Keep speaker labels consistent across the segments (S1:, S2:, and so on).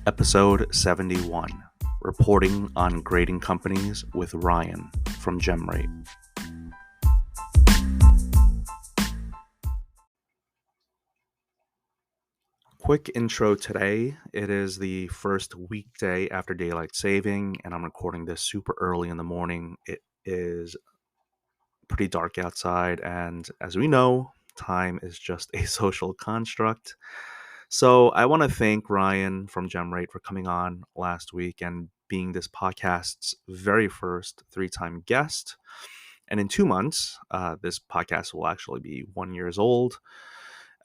S1: Episode 71, Reporting on Grading Companies with Ryan from GemRate. Quick intro today. It is the first weekday after daylight saving, and I'm recording this super early in the morning. It is pretty dark outside, and as we know, time is just a social construct. So I want to thank Ryan from GemRate for coming on last week and being this podcast's very first three-time guest. And in 2 months, this podcast will actually be 1 year old.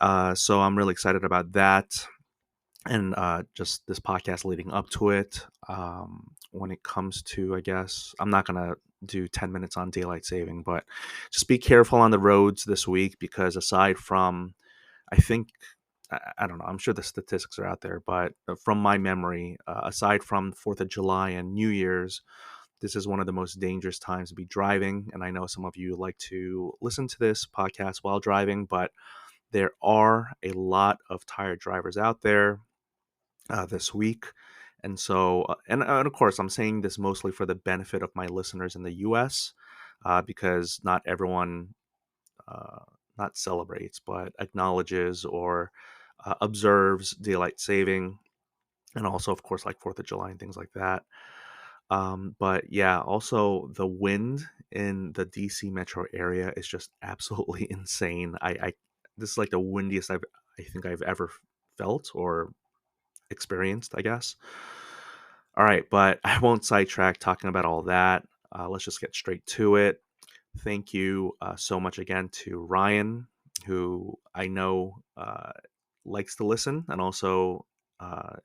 S1: So I'm really excited about that. And just this podcast leading up to it. When it comes to, I guess, I'm not going to do 10 minutes on daylight saving, but just be careful on the roads this week because aside from, I think, I don't know, I'm sure the statistics are out there, but from my memory, aside from 4th of July and New Year's, this is one of the most dangerous times to be driving. And I know some of you like to listen to this podcast while driving, but there are a lot of tired drivers out there this week. And so, and of course, I'm saying this mostly for the benefit of my listeners in the US, because not everyone uh, not celebrates, but acknowledges or observes daylight saving. And also, of course, like 4th of July and things like that. But yeah, also the wind in the DC metro area is just absolutely insane. I this is like the windiest I think I've ever felt or experienced, I guess. All right, but I won't sidetrack talking about all that. Let's just get straight to it. Thank you so much again to Ryan, who I know likes to listen and also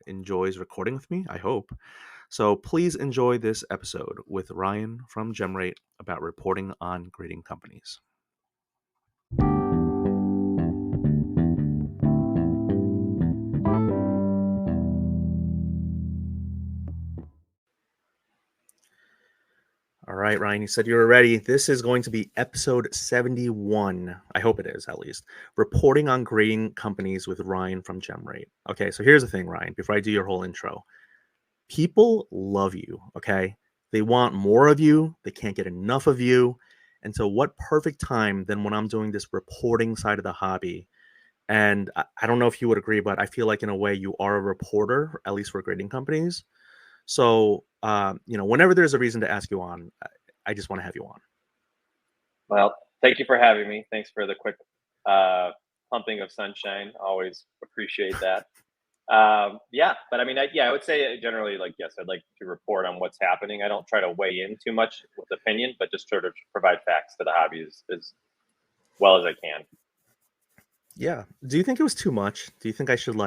S1: enjoys recording with me, I hope. So please enjoy this episode with Ryan from GemRate about reporting on grading companies. All right, Ryan, you said you were ready. This is going to be episode 71. I hope it is, at least. Reporting on grading companies with Ryan from GemRate. Okay, so here's the thing, Ryan, before I do your whole intro. People love you, okay? They want more of you. They can't get enough of you. And so what perfect time than when I'm doing this reporting side of the hobby. And I don't know if you would agree, but I feel like in a way you are a reporter, at least for grading companies. So, whenever there's a reason to ask you on, I just want to have you on.
S2: Well, thank you for having me. Thanks for the quick pumping of sunshine. Always appreciate that. Yeah, but I mean, I would say generally, like, yes, I'd like to report on what's happening. I don't try to weigh in too much with opinion, but just sort of provide facts to the hobby as well as I can.
S1: Yeah. Do you think it was too much? Do you think I should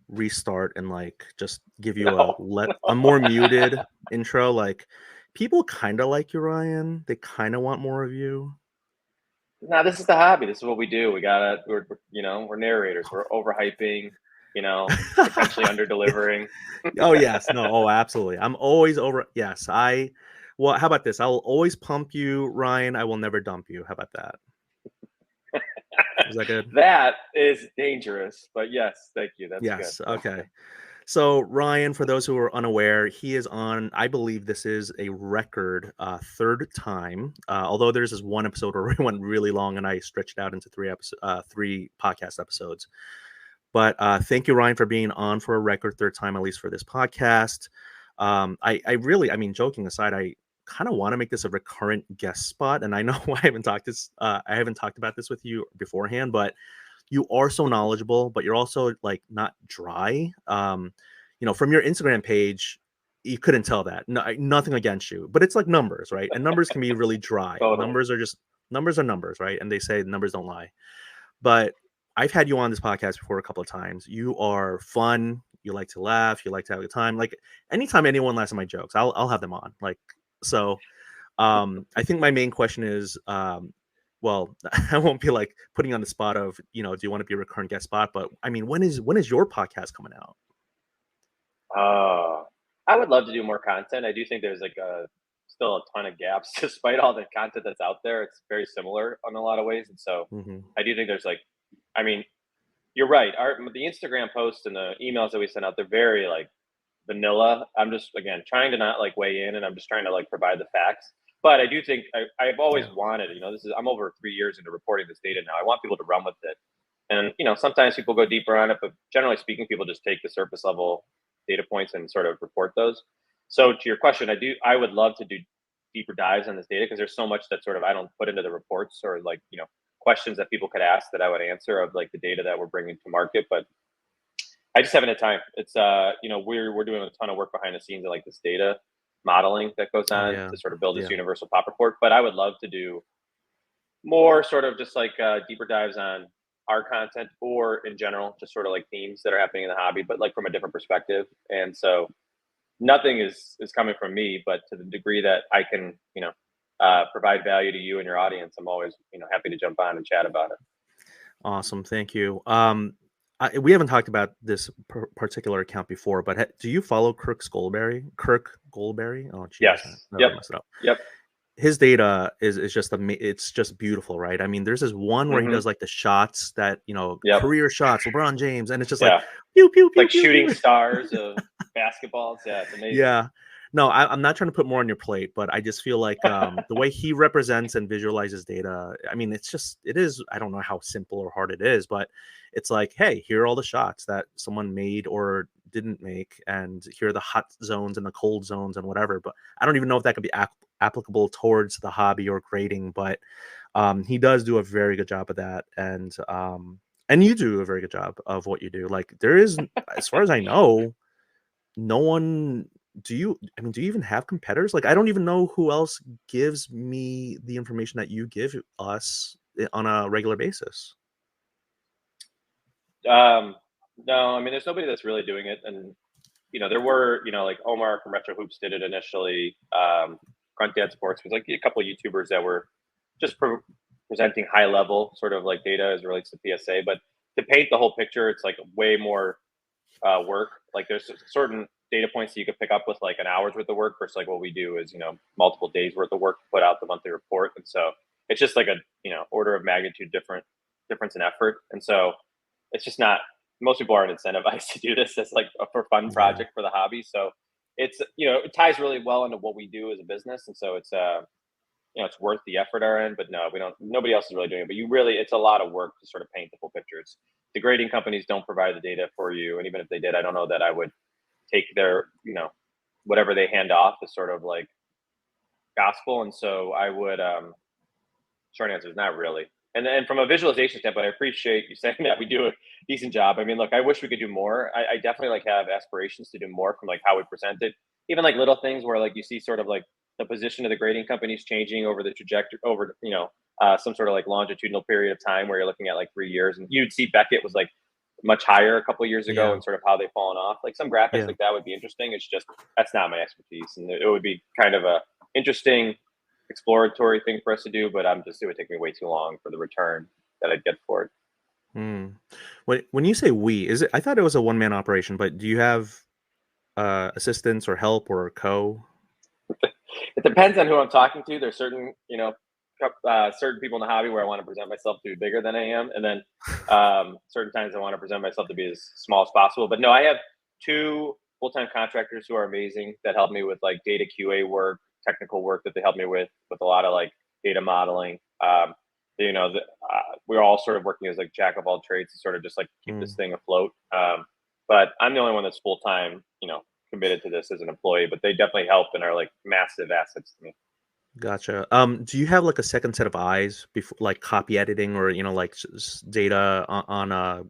S1: restart and just give you
S2: No,
S1: a more muted intro? Like people kind of like you, Ryan. They kind of want more of you.
S2: no, this is the hobby. This is what we do. We're narrators. We're overhyping. Potentially under delivering.
S1: Oh yes, no, oh absolutely. I'm always over. Yes, Well, how about this? I'll always pump you, Ryan. I will never dump you. How about that? Is that good?
S2: That is dangerous, but yes, thank you. That's good.
S1: Yes. Okay. So Ryan, for those who are unaware, he is on. I believe this is a record third time. Although there's this one episode where we went really long, and I stretched out into three podcast episodes. But thank you, Ryan, for being on for a record third time, at least for this podcast. I really, I mean, joking aside, I kind of want to make this a recurrent guest spot, and I know I haven't talked about this with you beforehand, but you are so knowledgeable, but you're also not dry. From your Instagram page, you couldn't tell that. No, nothing against you, but it's like numbers, right? And numbers can be really dry.
S2: Totally.
S1: Numbers are numbers, right? And they say numbers don't lie. But I've had you on this podcast before a couple of times. You are fun. You like to laugh. You like to have a good time. Like anytime anyone laughs at my jokes, I'll have them on. So. I think my main question is, well, I won't be putting you on the spot of, do you want to be a recurrent guest spot? But I mean, when is your podcast coming out?
S2: I would love to do more content. I do think there's still a ton of gaps despite all the content that's out there. It's very similar in a lot of ways. And so
S1: Mm-hmm.
S2: I do think there's I mean, you're right. The Instagram posts and the emails that we send out, they're very like vanilla. I'm just again trying to not like weigh in, and I'm just trying to like provide the facts. But I do think I've always
S1: Yeah.
S2: wanted, this is I'm over 3 years into reporting this data now. I want people to run with it, and sometimes people go deeper on it, but generally speaking, people just take the surface level data points and sort of report those. So to your question, I would love to do deeper dives on this data because there's so much that sort of I don't put into the reports or like questions that people could ask that I would answer of like the data that we're bringing to market, but I just haven't had time. It's we're doing a ton of work behind the scenes of like this data modeling that goes
S1: Oh
S2: on
S1: yeah.
S2: to sort of build this
S1: Yeah.
S2: universal pop report. But I would love to do more sort of just like deeper dives on our content or in general, just sort of like themes that are happening in the hobby, but like from a different perspective. And so nothing is coming from me, but to the degree that I can, provide value to you and your audience, I'm always happy to jump on and chat about it.
S1: Awesome. Thank you. We haven't talked about this particular account before, but do you follow Kirk Goldberry? Kirk Goldberry? Oh,
S2: Yes.
S1: geez, I
S2: Yep.
S1: always messed it up.
S2: Yep.
S1: His data is just it's just beautiful, right? I mean, there's this one where he
S2: Hmm.
S1: does like the shots that
S2: Yep.
S1: career shots, LeBron James, and it's just like
S2: Yeah.
S1: pew pew pew
S2: Like
S1: pew
S2: shooting
S1: pew.
S2: stars of basketballs. Yeah, it's amazing.
S1: Yeah. No, I'm not trying to put more on your plate, but I just feel like the way he represents and visualizes data, I mean, it is, I don't know how simple or hard it is, but it's like, hey, here are all the shots that someone made or didn't make, and here are the hot zones and the cold zones and whatever. But I don't even know if that could be applicable towards the hobby or grading, but he does do a very good job of that. And you do a very good job of what you do. Like, there is, as far as I know, no one. Do you even have competitors? Like, I don't even know who else gives me the information that you give us on a regular basis.
S2: Um, no, I mean, there's nobody that's really doing it, and there were, like Omar from Retro Hoops did it initially. Grunt Dad Sports was like a couple of YouTubers that were just presenting high level sort of like data as it relates to PSA, but to paint the whole picture, it's like way more work. Like there's certain data points that you could pick up with like an hour's worth of work versus like what we do is multiple days worth of work to put out the monthly report, and so it's just like a order of magnitude difference in effort, and so it's just not. Most people aren't incentivized to do this as like a for fun
S1: Yeah.
S2: project for the hobby, so it's it ties really well into what we do as a business, and so it's it's worth the effort our end, but no, we don't. Nobody else is really doing it. But it's a lot of work to sort of paint the full pictures. The grading companies don't provide the data for you, and even if they did, I don't know that I would take their, whatever they hand off as sort of like gospel. And so I would, short answer is not really. And then from a visualization standpoint, I appreciate you saying that we do a decent job. I mean, look, I wish we could do more. I definitely like have aspirations to do more from like how we present it, even like little things where like you see sort of like the position of the grading companies changing over the trajectory over, some sort of like longitudinal period of time where you're looking at like 3 years, and you'd see Beckett was like much higher a couple of years ago
S1: Yeah.
S2: and sort of how they've fallen off. Like some graphics
S1: Yeah.
S2: like that would be interesting. It's just that's not my expertise, and it would be kind of a interesting exploratory thing for us to do, but it would take me way too long for the return that I'd get for it.
S1: Hmm. When you say we, is it? I thought it was a one man operation, but do you have assistants or help or co?
S2: It depends on who I'm talking to. There's certain, certain people in the hobby where I want to present myself to be bigger than I am, and then certain times I want to present myself to be as small as possible. But no, I have two full-time contractors who are amazing that help me with like data QA work, technical work that they help me with a lot of like data modeling. We're all sort of working as like jack of all trades to sort of just like keep this
S1: Mm,
S2: thing afloat. But I'm the only one that's full time, committed to this as an employee. But they definitely help and are like massive assets to me.
S1: gotcha. Do you have like a second set of eyes before, like copy editing or like data on a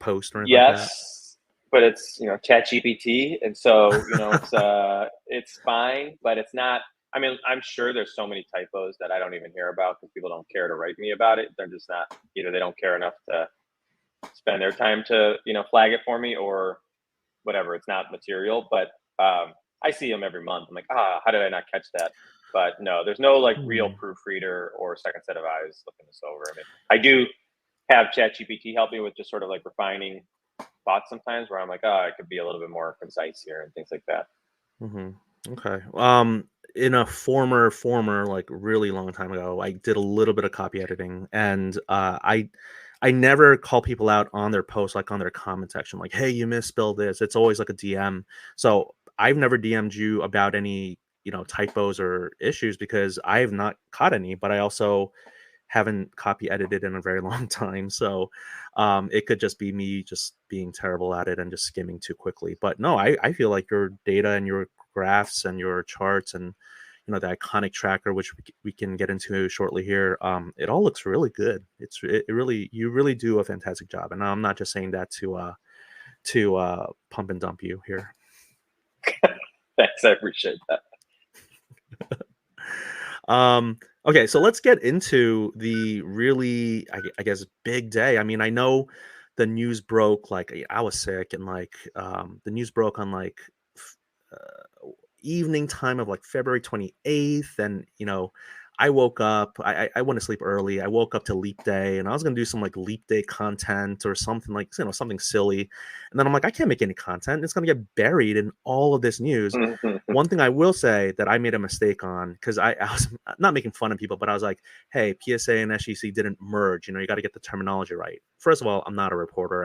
S1: post or anything like that?
S2: Yes, but it's Chat GPT, and so it's fine, but it's not. I mean, I'm sure there's so many typos that I don't even hear about because people don't care to write me about it. They're just not either they don't care enough to spend their time to flag it for me or whatever. It's not material, but I see them every month. I'm like, how did I not catch that? But no, there's no like real
S1: Hmm.
S2: proofreader or second set of eyes looking this over. I mean, I do have ChatGPT help me with just sort of like refining thoughts sometimes where I'm like, I could be a little bit more concise here and things like that.
S1: Hmm. Okay. In a former, like really long time ago, I did a little bit of copy editing, and I never call people out on their posts, like on their comment section, like, hey, you misspelled this. It's always like a DM. So I've never DM'd you about any, typos or issues because I have not caught any, but I also haven't copy edited in a very long time. So it could just be me just being terrible at it and just skimming too quickly. But no, I feel like your data and your graphs and your charts and the iconic tracker, which we can get into shortly here, it all looks really good. It really, you really do a fantastic job, and I'm not just saying that to pump and dump you here.
S2: Thanks, I appreciate that.
S1: Okay, so let's get into the really, I guess, big day. I mean, I know the news broke, like I was sick, and like the news broke on like evening time of like February 28th. And I woke up, I went to sleep early. I woke up to leap day, and I was gonna do some like leap day content or something, like something silly. And then I'm like, I can't make any content. It's gonna get buried in all of this news. One thing I will say that I made a mistake on, because I was not making fun of people, but I was like, hey, PSA and SEC didn't merge. You got to get the terminology right. First of all, I'm not a reporter.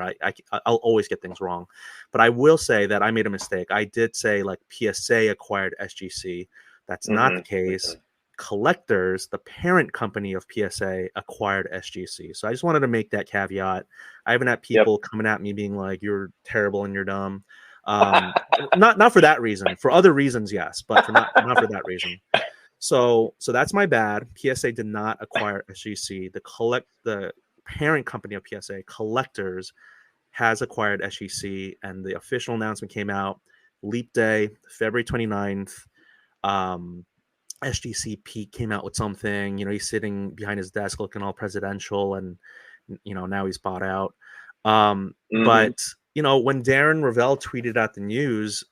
S1: I'll always get things wrong. But I will say that I made a mistake. I did say like PSA acquired SGC. That's not the case. Collectors, the parent company of PSA, acquired SGC. So I just wanted to make that caveat. I haven't had people coming at me being like, you're terrible and you're dumb. Not for that reason. For other reasons, yes, but not for that reason. So that's my bad. PSA did not acquire SGC. The parent company of PSA, Collectors, has acquired SGC, and the official announcement came out leap day, February 29th. SGC Pete came out with something. He's sitting behind his desk looking all presidential, and now he's bought out. But when Darren Ravel tweeted out the news,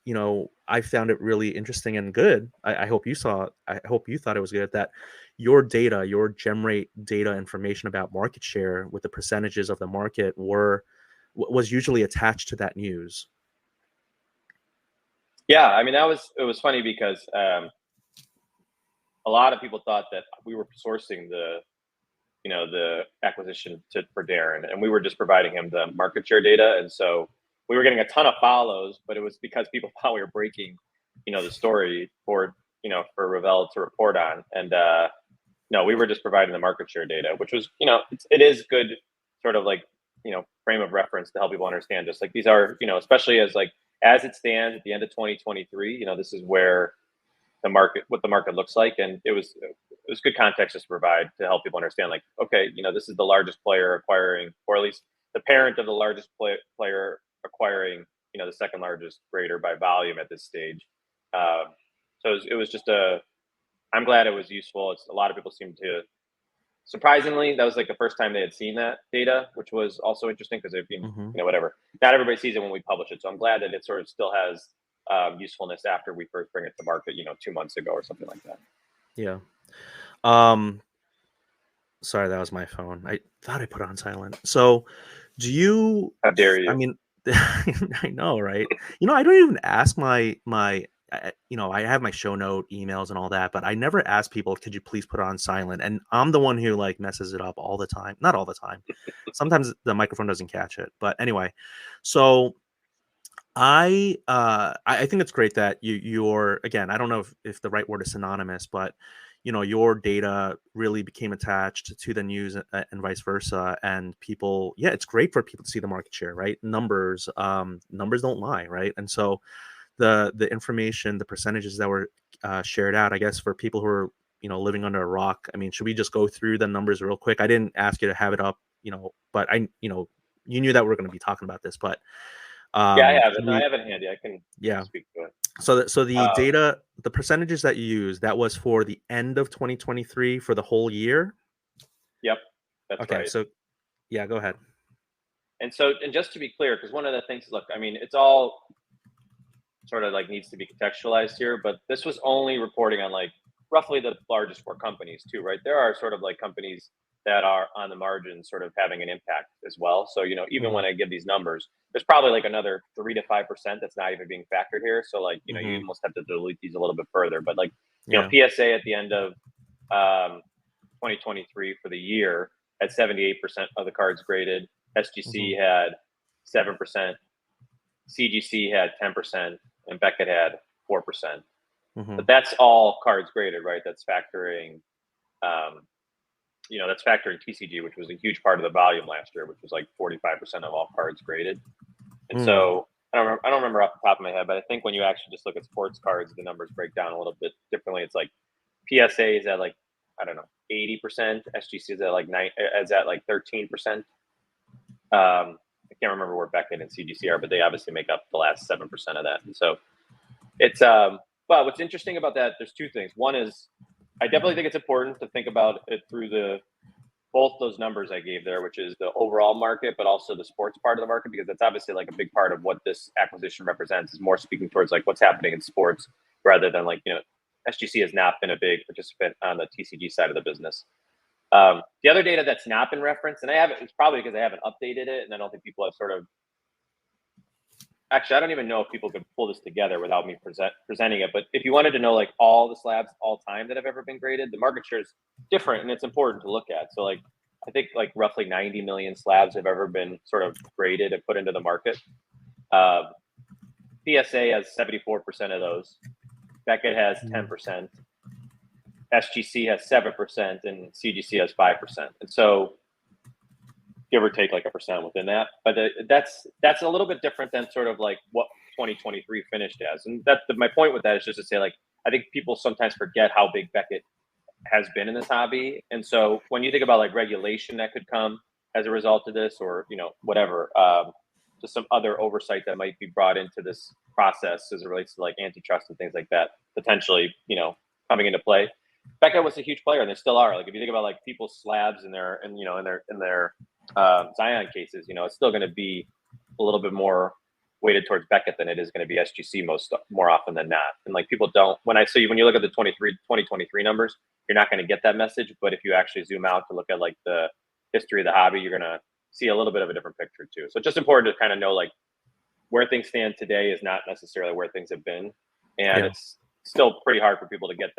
S1: I found it really interesting and good. I hope you saw. I hope you thought it was good that your data, your GemRate data information about market share with the percentages of the market was usually attached to that news.
S2: Yeah, I mean it was funny because a lot of people thought that we were sourcing the acquisition for Darren, and we were just providing him the market share data, and so we were getting a ton of follows, but it was because people thought we were breaking the story for for Ravel to report on, and no, we were just providing the market share data, which was it is good sort of like frame of reference to help people understand just like these are especially as it stands at the end of 2023, this is where what the market looks like, and it was good context just to provide to help people understand like, okay, this is the largest player acquiring, or at least the parent of the largest player acquiring the second largest trader by volume at this stage. So it was just I'm glad it was useful. It's a lot of people seem to, surprisingly, that was like the first time they had seen that data, which was also interesting because they've been whatever, not everybody sees it when we publish it, so I'm glad that it sort of still has usefulness after we first bring it to market 2 months ago or something like that.
S1: Yeah. Sorry, that was my phone. I thought I put it on silent. So do you,
S2: How dare you?
S1: I mean, I know, right? I don't even ask my I have my show note emails and all that, but I never ask people, could you please put it on silent? And I'm the one who like messes it up all the time. Not all the time. Sometimes the microphone doesn't catch it. But anyway, so I think it's great that you're, again, I don't know if the right word is synonymous, but your data really became attached to the news, and vice versa. And people, yeah, it's great for people to see the market share, right? Numbers don't lie, right? And so the information, the percentages that were shared out, I guess, for people who are living under a rock. I mean, should we just go through the numbers real quick? I didn't ask you to have it up, but you knew that we are going to be talking about this, but
S2: yeah, I have it. I have it handy. I can speak to it.
S1: So the data, the percentages that you use, that was for the end of 2023 for the whole year.
S2: Yep, that's
S1: okay,
S2: right.
S1: So yeah, go ahead.
S2: And just to be clear, because one of the things, look, I mean, it's all sort of like needs to be contextualized here, but this was only reporting on like roughly the largest 4 companies too, right? There are sort of like companies that are on the margin sort of having an impact as well. So, even when I give these numbers, there's probably like another 3 to 5% that's not even being factored here. So like, you almost have to delete these a little bit further, but like, PSA at the end of 2023 for the year had 78% of the cards graded.
S1: Mm-hmm.
S2: SGC had 7%. CGC had 10%, and Beckett had 4%.
S1: Mm-hmm.
S2: But that's all cards graded, right? That's factoring, um, that's factoring TCG, which was a huge part of the volume last year, which was like 45% of all cards graded. And
S1: Mm.
S2: so I don't remember off the top of my head, but I think when you actually just look at sports cards, the numbers break down a little bit differently. It's like PSA is at like, I don't know, 80%. SGC is at like 13%. I can't remember where Beckett and CGC are, but they obviously make up the last 7% of that. And so it's but what's interesting about that, there's two things. One is I definitely think it's important to think about it through the both those numbers I gave there, which is the overall market, but also the sports part of the market, because that's obviously like a big part of what this acquisition represents, is more speaking towards like what's happening in sports rather than like, SGC has not been a big participant on the TCG side of the business. The other data that's not been referenced, and I haven't, it's probably because I haven't updated it, and I don't think people have sort of. Actually, I don't even know if people could pull this together without me presenting it. But if you wanted to know like all the slabs all time that have ever been graded, the market share is different, and it's important to look at. So like I think like roughly 90 million slabs have ever been sort of graded and put into the market. PSA has 74% of those. Beckett has 10%. SGC has 7%, and CGC has 5%. And so give or take like a percent within that. But that's a little bit different than sort of like what 2023 finished as. And my point with that is just to say, like, I think people sometimes forget how big Beckett has been in this hobby. And so when you think about like regulation that could come as a result of this, or whatever, just some other oversight that might be brought into this process as it relates to like antitrust and things like that, potentially coming into play. Beckett was a huge player, and they still are. Like if you think about like people's slabs in their Zion cases, it's still going to be a little bit more weighted towards Beckett than it is going to be SGC more often than not. And like people don't, when you look at the 2023 numbers, you're not going to get that message. But if you actually zoom out to look at like the history of the hobby, you're going to see a little bit of a different picture too. So it's just important to kind of know like where things stand today is not necessarily where things have been. And
S1: Yeah.
S2: it's still pretty hard for people to get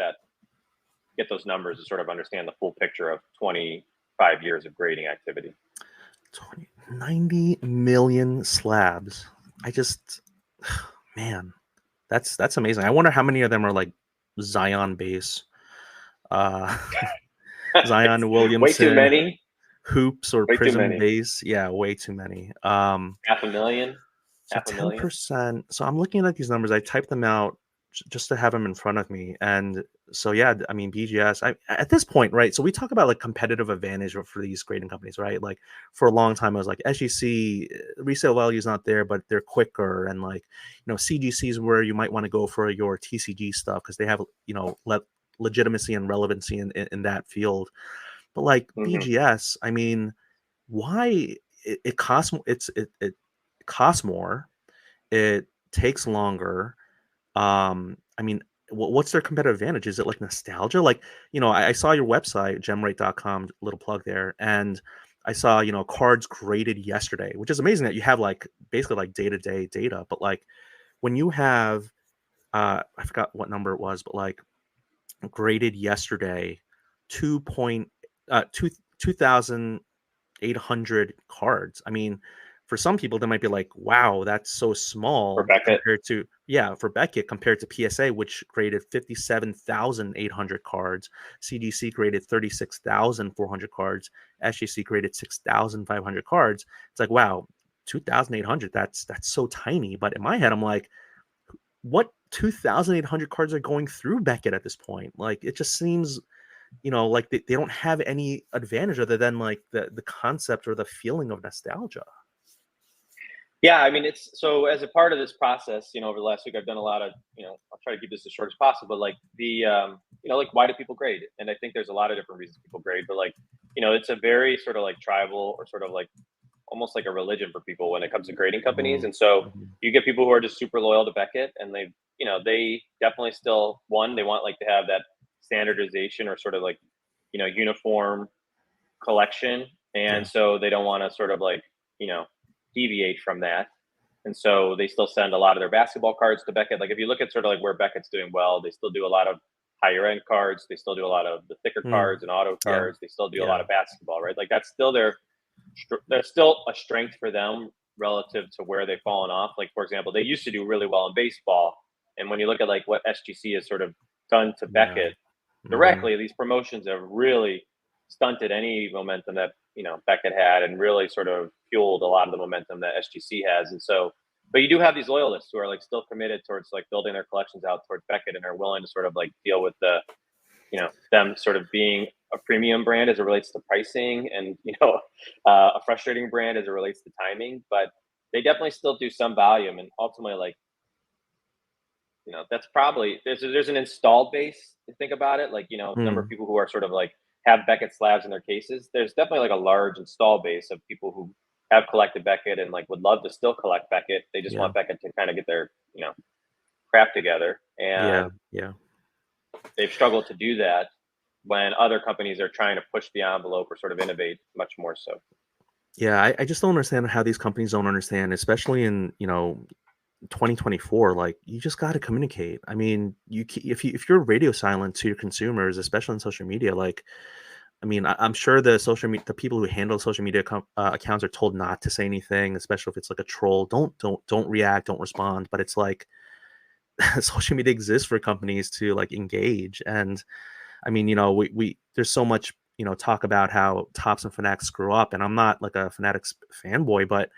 S2: those numbers to sort of understand the full picture of 25 years of grading activity.
S1: 90 million slabs. I just, man, that's amazing. I wonder how many of them are like Zion base, uh, Zion
S2: Way too
S1: Williamson,
S2: many.
S1: hoops or
S2: Way too
S1: prism
S2: many.
S1: base. Yeah, way too many.
S2: Half a million.
S1: So
S2: Half a million.
S1: 10%. So I'm looking at these numbers. I typed them out just to have them in front of me. And so, yeah, I mean, BGS, at this point, right? So we talk about like competitive advantage for these grading companies, right? Like for a long time, I was like, SGC resale value is not there, but they're quicker. And like, CGC is where you might want to go for your TCG stuff because they have, legitimacy and relevancy in that field. But like
S2: Mm-hmm.
S1: BGS, I mean, why it costs it costs more, it takes longer. I mean, what's their competitive advantage? Is it like nostalgia? Like, I saw your website, gemrate.com, little plug there, and I saw, cards graded yesterday, which is amazing that you have like basically like day-to-day data. But like when you have I forgot what number it was, but like graded yesterday 2 point 2,800 cards. I mean, for some people, they might be like, wow, that's so
S2: For
S1: small
S2: Beckett.
S1: compared to, yeah, for Beckett compared to PSA, which graded 57,800 cards. CGC graded 36,400 cards. SGC graded 6,500 cards. It's like, wow, 2,800, that's so tiny. But in my head, I'm like, what 2,800 cards are going through Beckett at this point? Like, it just seems like they don't have any advantage other than like the concept or the feeling of nostalgia.
S2: Yeah, I mean, it's so as a part of this process, over the last week, I've done a lot of, I'll try to keep this as short as possible. But like like why do people grade? And I think there's a lot of different reasons people grade, but like, it's a very sort of like tribal or sort of like almost like a religion for people when it comes to grading companies. And so
S1: Mm-hmm.
S2: you get people who are just super loyal to Beckett, and they definitely still they want like to have that standardization or sort of like uniform collection, and
S1: Yeah.
S2: so they don't want to sort of like deviate from that. And so they still send a lot of their basketball cards to Beckett. Like if you look at sort of like where Beckett's doing well, they still do a lot of higher end cards. They still do a lot of the thicker
S1: Mm,
S2: cards and auto
S1: yeah,
S2: cards. They still do a lot
S1: yeah,
S2: of basketball, right? Like that's still there's still a strength for them relative to where they've fallen off. Like for example, they used to do really well in baseball, and when you look at like what SGC has sort of done to
S1: yeah.
S2: Beckett
S1: Hmm.
S2: directly, these promotions have really stunted any momentum that Beckett had, and really sort of fueled a lot of the momentum that SGC has. And so, but you do have these loyalists who are like still committed towards like building their collections out towards Beckett, and are willing to sort of like deal with them sort of being a premium brand as it relates to pricing, and a frustrating brand as it relates to timing. But they definitely still do some volume, and ultimately, like, that's probably there's an installed base to think about it. Like, number of
S1: Mm,
S2: people who are sort of like have Beckett slabs in their cases. There's definitely like a large install base of people who have collected Beckett and like would love to still collect Beckett. They just
S1: yeah,
S2: want Beckett to kind of get their crap together,
S1: yeah,
S2: and
S1: yeah.
S2: they've struggled to do that when other companies are trying to push the envelope or sort of innovate much more so.
S1: Yeah, I just don't understand how these companies don't understand, especially in 2024. Like, you just got to communicate. I mean, if you're radio silent to your consumers, especially on social media, like, I mean, I'm sure the people who handle social media accounts are told not to say anything, especially if it's like a troll. Don't react, don't respond. But it's like social media exists for companies to like engage. And I mean, we there's so much, talk about how Tops and Fanatics screw up, and I'm not like a Fanatics fanboy, but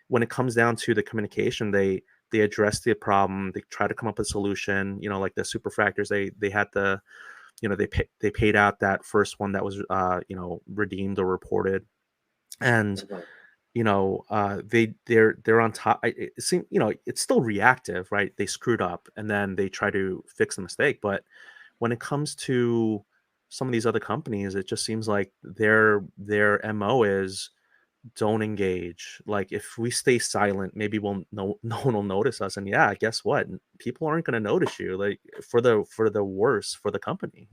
S1: when it comes down to the communication, they address the problem, they try to come up with a solution. Like the superfractors, they had the, they paid out that first one that was redeemed or reported, and
S2: Mhm.
S1: they're on top. It seems, it's still reactive, right? They screwed up and then they try to fix the mistake, but when it comes to some of these other companies, it just seems like their MO is don't engage. Like, if we stay silent, maybe we'll no one will notice us. And yeah, guess what? People aren't going to notice you. Like, for the worse for the company.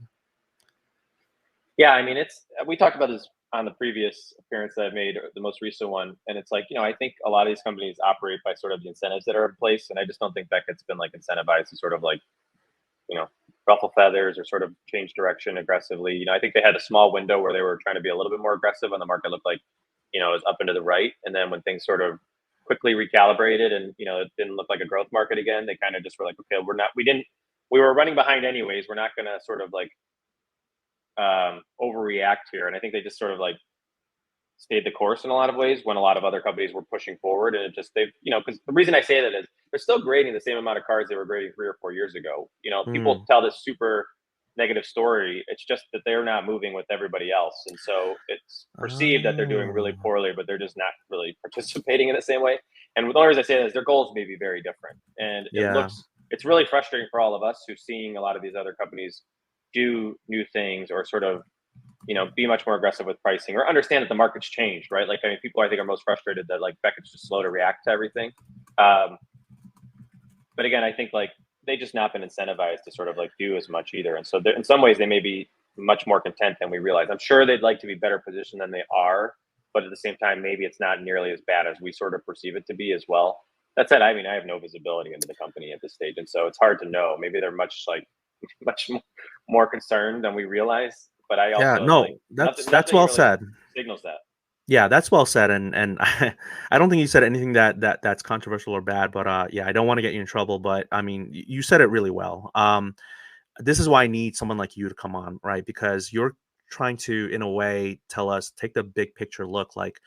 S2: Yeah, I mean, it's we talked about this on the previous appearance that I made, or the most recent one, and it's like I think a lot of these companies operate by sort of the incentives that are in place, and I just don't think Beckett's been like incentivized to sort of like you know ruffle feathers or sort of change direction aggressively. I think they had a small window where they were trying to be a little bit more aggressive, and the market looked like it was up and to the right, and then when things sort of quickly recalibrated, and it didn't look like a growth market again, they kind of just were like, okay, we were running behind anyways. We're not going to sort of like overreact here. And I think they just sort of like stayed the course in a lot of ways when a lot of other companies were pushing forward. And it just, because the reason I say that is they're still grading the same amount of cards they were grading 3 or 4 years ago. People
S1: Mm.
S2: tell this super negative story. It's just that they're not moving with everybody else. And so it's perceived that they're doing really
S1: Oh,
S2: poorly, but they're just not really participating in the same way. And the only reason I say that is their goals may be very different. And
S1: yeah,
S2: it's really frustrating for all of us who's seeing a lot of these other companies do new things or sort of be much more aggressive with pricing, or understand that the market's changed, right? Like, I mean, people I think are most frustrated that like Beckett's just slow to react to everything. Um, but again, I think like they just not been incentivized to sort of like do as much either. And so in some ways they may be much more content than we realize. I'm sure they'd like to be better positioned than they are, but at the same time, maybe it's not nearly as bad as we sort of perceive it to be as well. That said, I mean, I have no visibility into the company at this stage. And so it's hard to know. Maybe they're much like much more concerned than we realize. But I
S1: yeah.
S2: also am like
S1: No, that's
S2: nothing
S1: well
S2: really
S1: said.
S2: signals that.
S1: Yeah, that's well said, and I don't think you said anything that's controversial or bad, but yeah, I don't want to get you in trouble, but I mean, you said it really well. This is why I need someone like you to come on, right? Because you're trying to, in a way, tell us, take the big picture look, like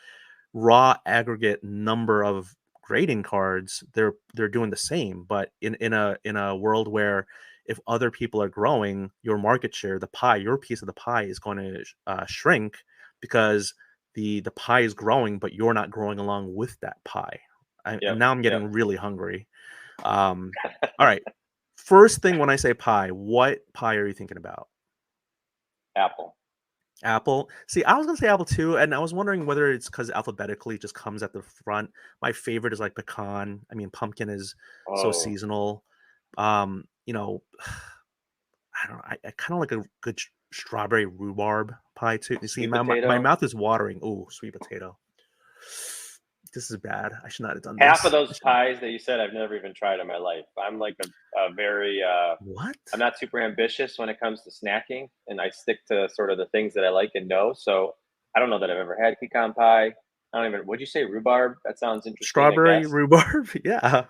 S1: raw aggregate number of grading cards, they're doing the same, but in a world where if other people are growing, your market share, the pie, your piece of the pie is going to shrink because the pie is growing, but you're not growing along with that pie. And
S2: Yep.
S1: now I'm
S2: Yep.
S1: getting really hungry. Um, all right. First thing when I say pie, what pie are you thinking about?
S2: Apple.
S1: Apple. See, I was gonna say Apple too, and I was wondering whether it's because alphabetically it just comes at the front. My favorite is like pecan. I mean, pumpkin is so
S2: Oh,
S1: seasonal. Um, you know, I don't know. I kind of like a good strawberry rhubarb pie too. You see,
S2: sweet
S1: my
S2: potato.
S1: mouth is watering. Oh, sweet potato. this is bad. I should not have done
S2: Half of
S1: this.
S2: those pies that you said I've never even tried in my life. I'm like a very
S1: What?
S2: I'm not super ambitious when it comes to snacking, and I stick to sort of the things that I like and know. So I don't know that I've ever had pecan pie. I don't even. Would you say rhubarb? That sounds interesting. I
S1: Strawberry
S2: guess.
S1: rhubarb? Yeah.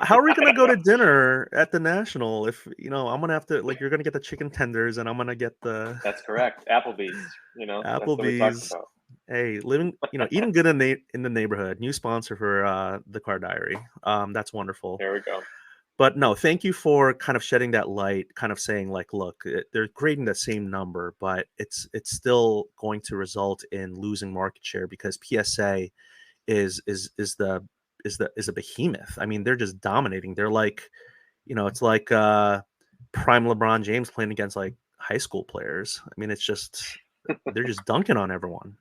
S1: How are we
S2: I
S1: gonna
S2: don't
S1: go
S2: know.
S1: to dinner at the National if I'm gonna have to like you're gonna get the chicken tenders and I'm gonna get the
S2: That's correct. Applebee's. That's what we talked
S1: Applebee's.
S2: about.
S1: Hey, living eating good in the neighborhood. New sponsor for the Car Diary. That's wonderful.
S2: There we go.
S1: But no, thank you for kind of shedding that light, kind of saying like, look, they're grading the same number, but it's still going to result in losing market share because PSA is a behemoth. I mean, they're just dominating. They're like, it's like prime LeBron James playing against like high school players. I mean, it's just they're just dunking on everyone.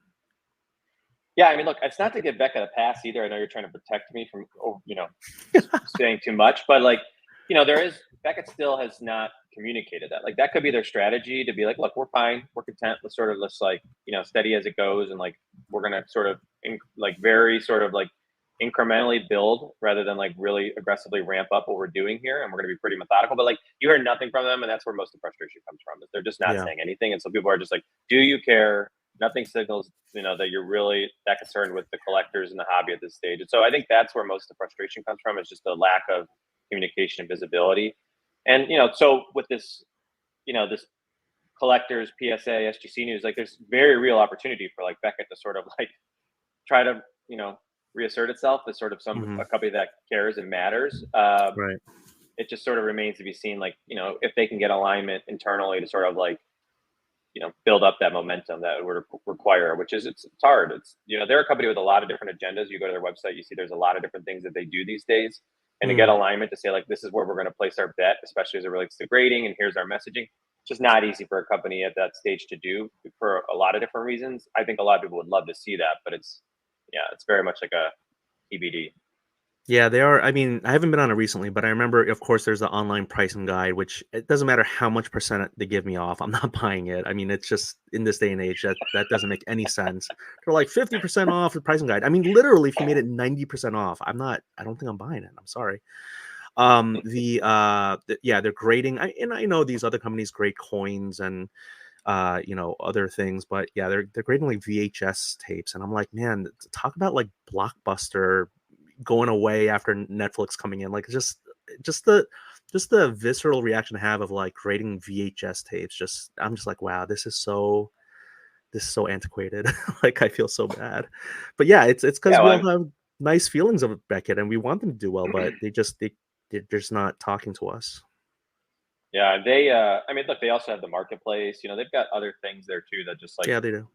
S2: Yeah, I mean, look, it's not to give Becca a pass either. I know you're trying to protect me from, saying too much, but like, there is Beckett still has not communicated that. Like, that could be their strategy to be like, look, we're fine, we're content. Let's like, steady as it goes, and like, we're gonna sort of like very sort of like incrementally build rather than like really aggressively ramp up what we're doing here, and we're gonna be pretty methodical. But like, you hear nothing from them, and that's where most of the frustration comes from. Is they're just not
S1: Yeah.
S2: saying anything, and so people are just like, do you care? Nothing signals that you're really that concerned with the collectors and the hobby at this stage. And so I think that's where most of the frustration comes from, is just the lack of communication and visibility. And so with this collectors PSA SGC news, like there's very real opportunity for like Beckett to sort of like try to reassert itself as sort of
S1: Hmm.
S2: a company that cares and matters.
S1: Right.
S2: It just sort of remains to be seen, like if they can get alignment internally to sort of like build up that momentum that it would require, which is it's hard. It's they're a company with a lot of different agendas. You go to their website, you see there's a lot of different things that they do these days, and to get
S1: Mm.
S2: alignment to say like this is where we're going to place our bet, especially as it relates to grading, and here's our messaging. It's just not easy for a company at that stage to do for a lot of different reasons. I think a lot of people would love to see that, but it's very much like a TBD.
S1: Yeah, they are. I mean, I haven't been on it recently, but I remember, of course, there's the online pricing guide, which it doesn't matter how much percent they give me off. I'm not buying it. I mean, it's just in this day and age that doesn't make any sense. They're like 50% off the pricing guide. I mean, literally, if you made it 90% off, I don't think I'm buying it. I'm sorry. Yeah, they're grading. And I know these other companies grade coins and other things, but yeah, they're grading like VHS tapes, and I'm like, man, talk about like Blockbuster going away after Netflix coming in. Like just the just the visceral reaction to have of like grading VHS tapes. Just I'm just like, wow, this is so antiquated. Like I feel so bad. But yeah, it's because
S2: Yeah,
S1: we
S2: well,
S1: all have nice feelings of Beckett and we want them to do well, but they're just not talking to us.
S2: yeah, they. I mean, look, they also have the marketplace. They've got other things there too that just like
S1: Yeah, they do.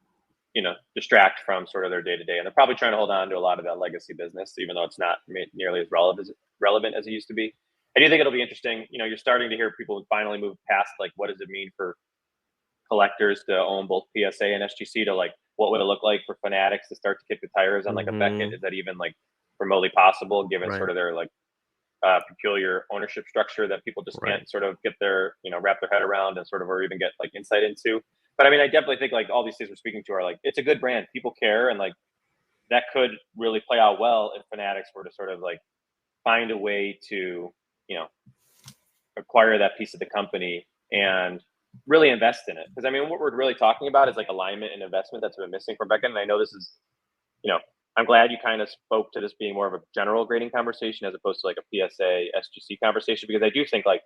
S2: distract from sort of their day to day. And they're probably trying to hold on to a lot of that legacy business, even though it's not nearly as relevant as it used to be. I do think it'll be interesting. You're starting to hear people finally move past like, what does it mean for collectors to own both PSA and SGC to like, what would it look like for fanatics to start to kick the tires on like a Beckett?
S1: Hmm.
S2: Is that even like remotely possible given
S1: Right.
S2: sort of their like peculiar ownership structure that people just
S1: Right.
S2: can't sort of get their wrap their head around and sort of or even get like insight into. But I mean, I definitely think like all these things we're speaking to are like it's a good brand, people care, and like that could really play out well if fanatics were to sort of like find a way to you know acquire that piece of the company and really invest in it. Because I mean, what we're really talking about is like alignment and investment that's been missing from Beckett. And I know this is you know, I'm glad you kind of spoke to this being more of a general grading conversation as opposed to like a PSA SGC conversation, because I do think like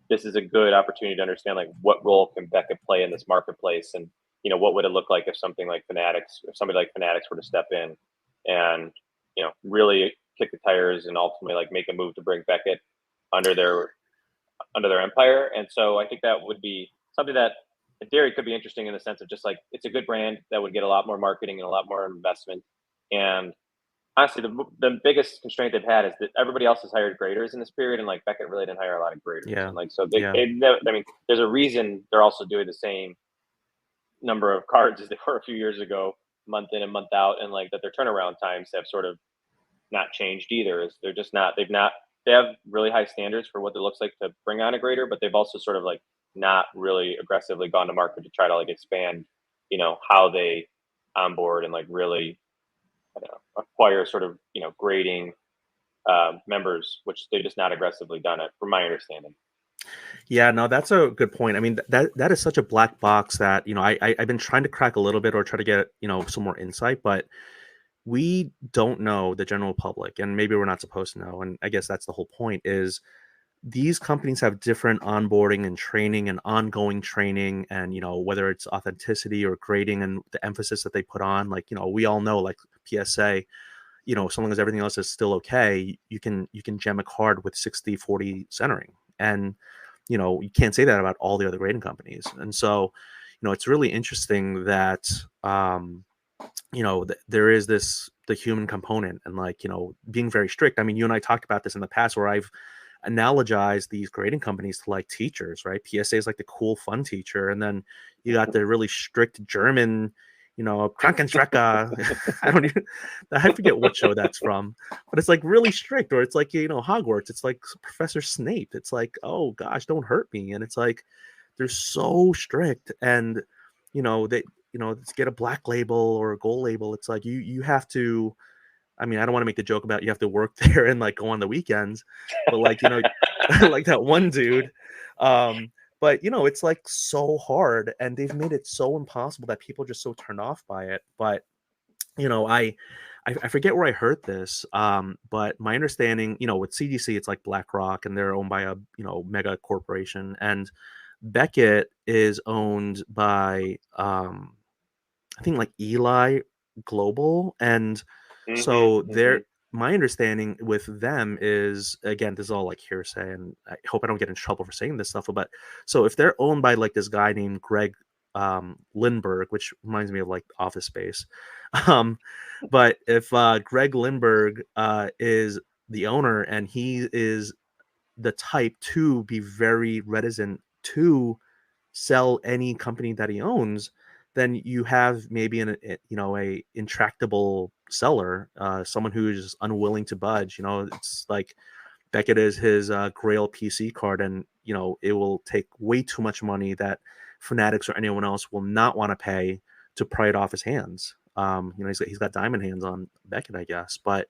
S2: this is a good opportunity to understand like what role can Beckett play in this marketplace, and what would it look like if somebody like Fanatics were to step in and really kick the tires and ultimately like make a move to bring Beckett under their empire. And so I think that would be something that in theory could be interesting in the sense of just like it's a good brand that would get a lot more marketing and a lot more investment. And honestly, the biggest constraint they've had is that everybody else has hired graders in this period, and like Beckett really didn't hire a lot of graders.
S1: Yeah.
S2: And like so
S1: Yeah.
S2: I mean, there's a reason they're also doing the same number of cards as they were a few years ago, month in and month out, and like that their turnaround times have sort of not changed either. Is they're just not they have really high standards for what it looks like to bring on a grader, but they've also sort of like not really aggressively gone to market to try to like expand, how they onboard and like really don't know, acquire sort of grading members, which they've just not aggressively done it, from my understanding.
S1: Yeah, no, that's a good point. I mean, that is such a black box that, I've been trying to crack a little bit or try to get, some more insight, but we don't know the general public, and maybe we're not supposed to know. And I guess that's the whole point is these companies have different onboarding and training and ongoing training, and whether it's authenticity or grading and the emphasis that they put on, like, we all know, like PSA, so long as everything else is still okay, you can gem a card with 60-40 centering. And you can't say that about all the other grading companies. And so it's really interesting that there is the human component, and, like, being very strict. I mean, you and I talked about this in the past, where I've analogized these grading companies to like teachers, right? PSA is like the cool fun teacher, and then you got the really strict German, Krankenschrecker. I don't even, I forget what show that's from, but it's like really strict. Or it's like, Hogwarts, it's like Professor Snape. It's like, oh gosh, don't hurt me. And it's like they're so strict. And they, to get a black label or a gold label, it's like you have to, I mean, I don't want to make the joke about you have to work there and like go on the weekends, but like, like that one dude. But it's like so hard, and they've made it so impossible that people are just so turned off by it. But you know, I I forget where I heard this, but my understanding, with CDC, it's like BlackRock, and they're owned by a mega corporation, and Beckett is owned by I think like Eli Global. And
S2: Hmm.
S1: so
S2: Hmm.
S1: they're, my understanding with them is, again, this is all like hearsay, and I hope I don't get in trouble for saying this stuff, but so if they're owned by like this guy named Greg Lindbergh, which reminds me of like Office Space. um but if Greg Lindbergh is the owner, and he is the type to be very reticent to sell any company that he owns, then you have maybe a intractable seller, someone who's unwilling to budge. It's like Beckett is his Grail PC card, and it will take way too much money that Fanatics or anyone else will not want to pay to pry it off his hands. He's got diamond hands on Beckett, I guess. But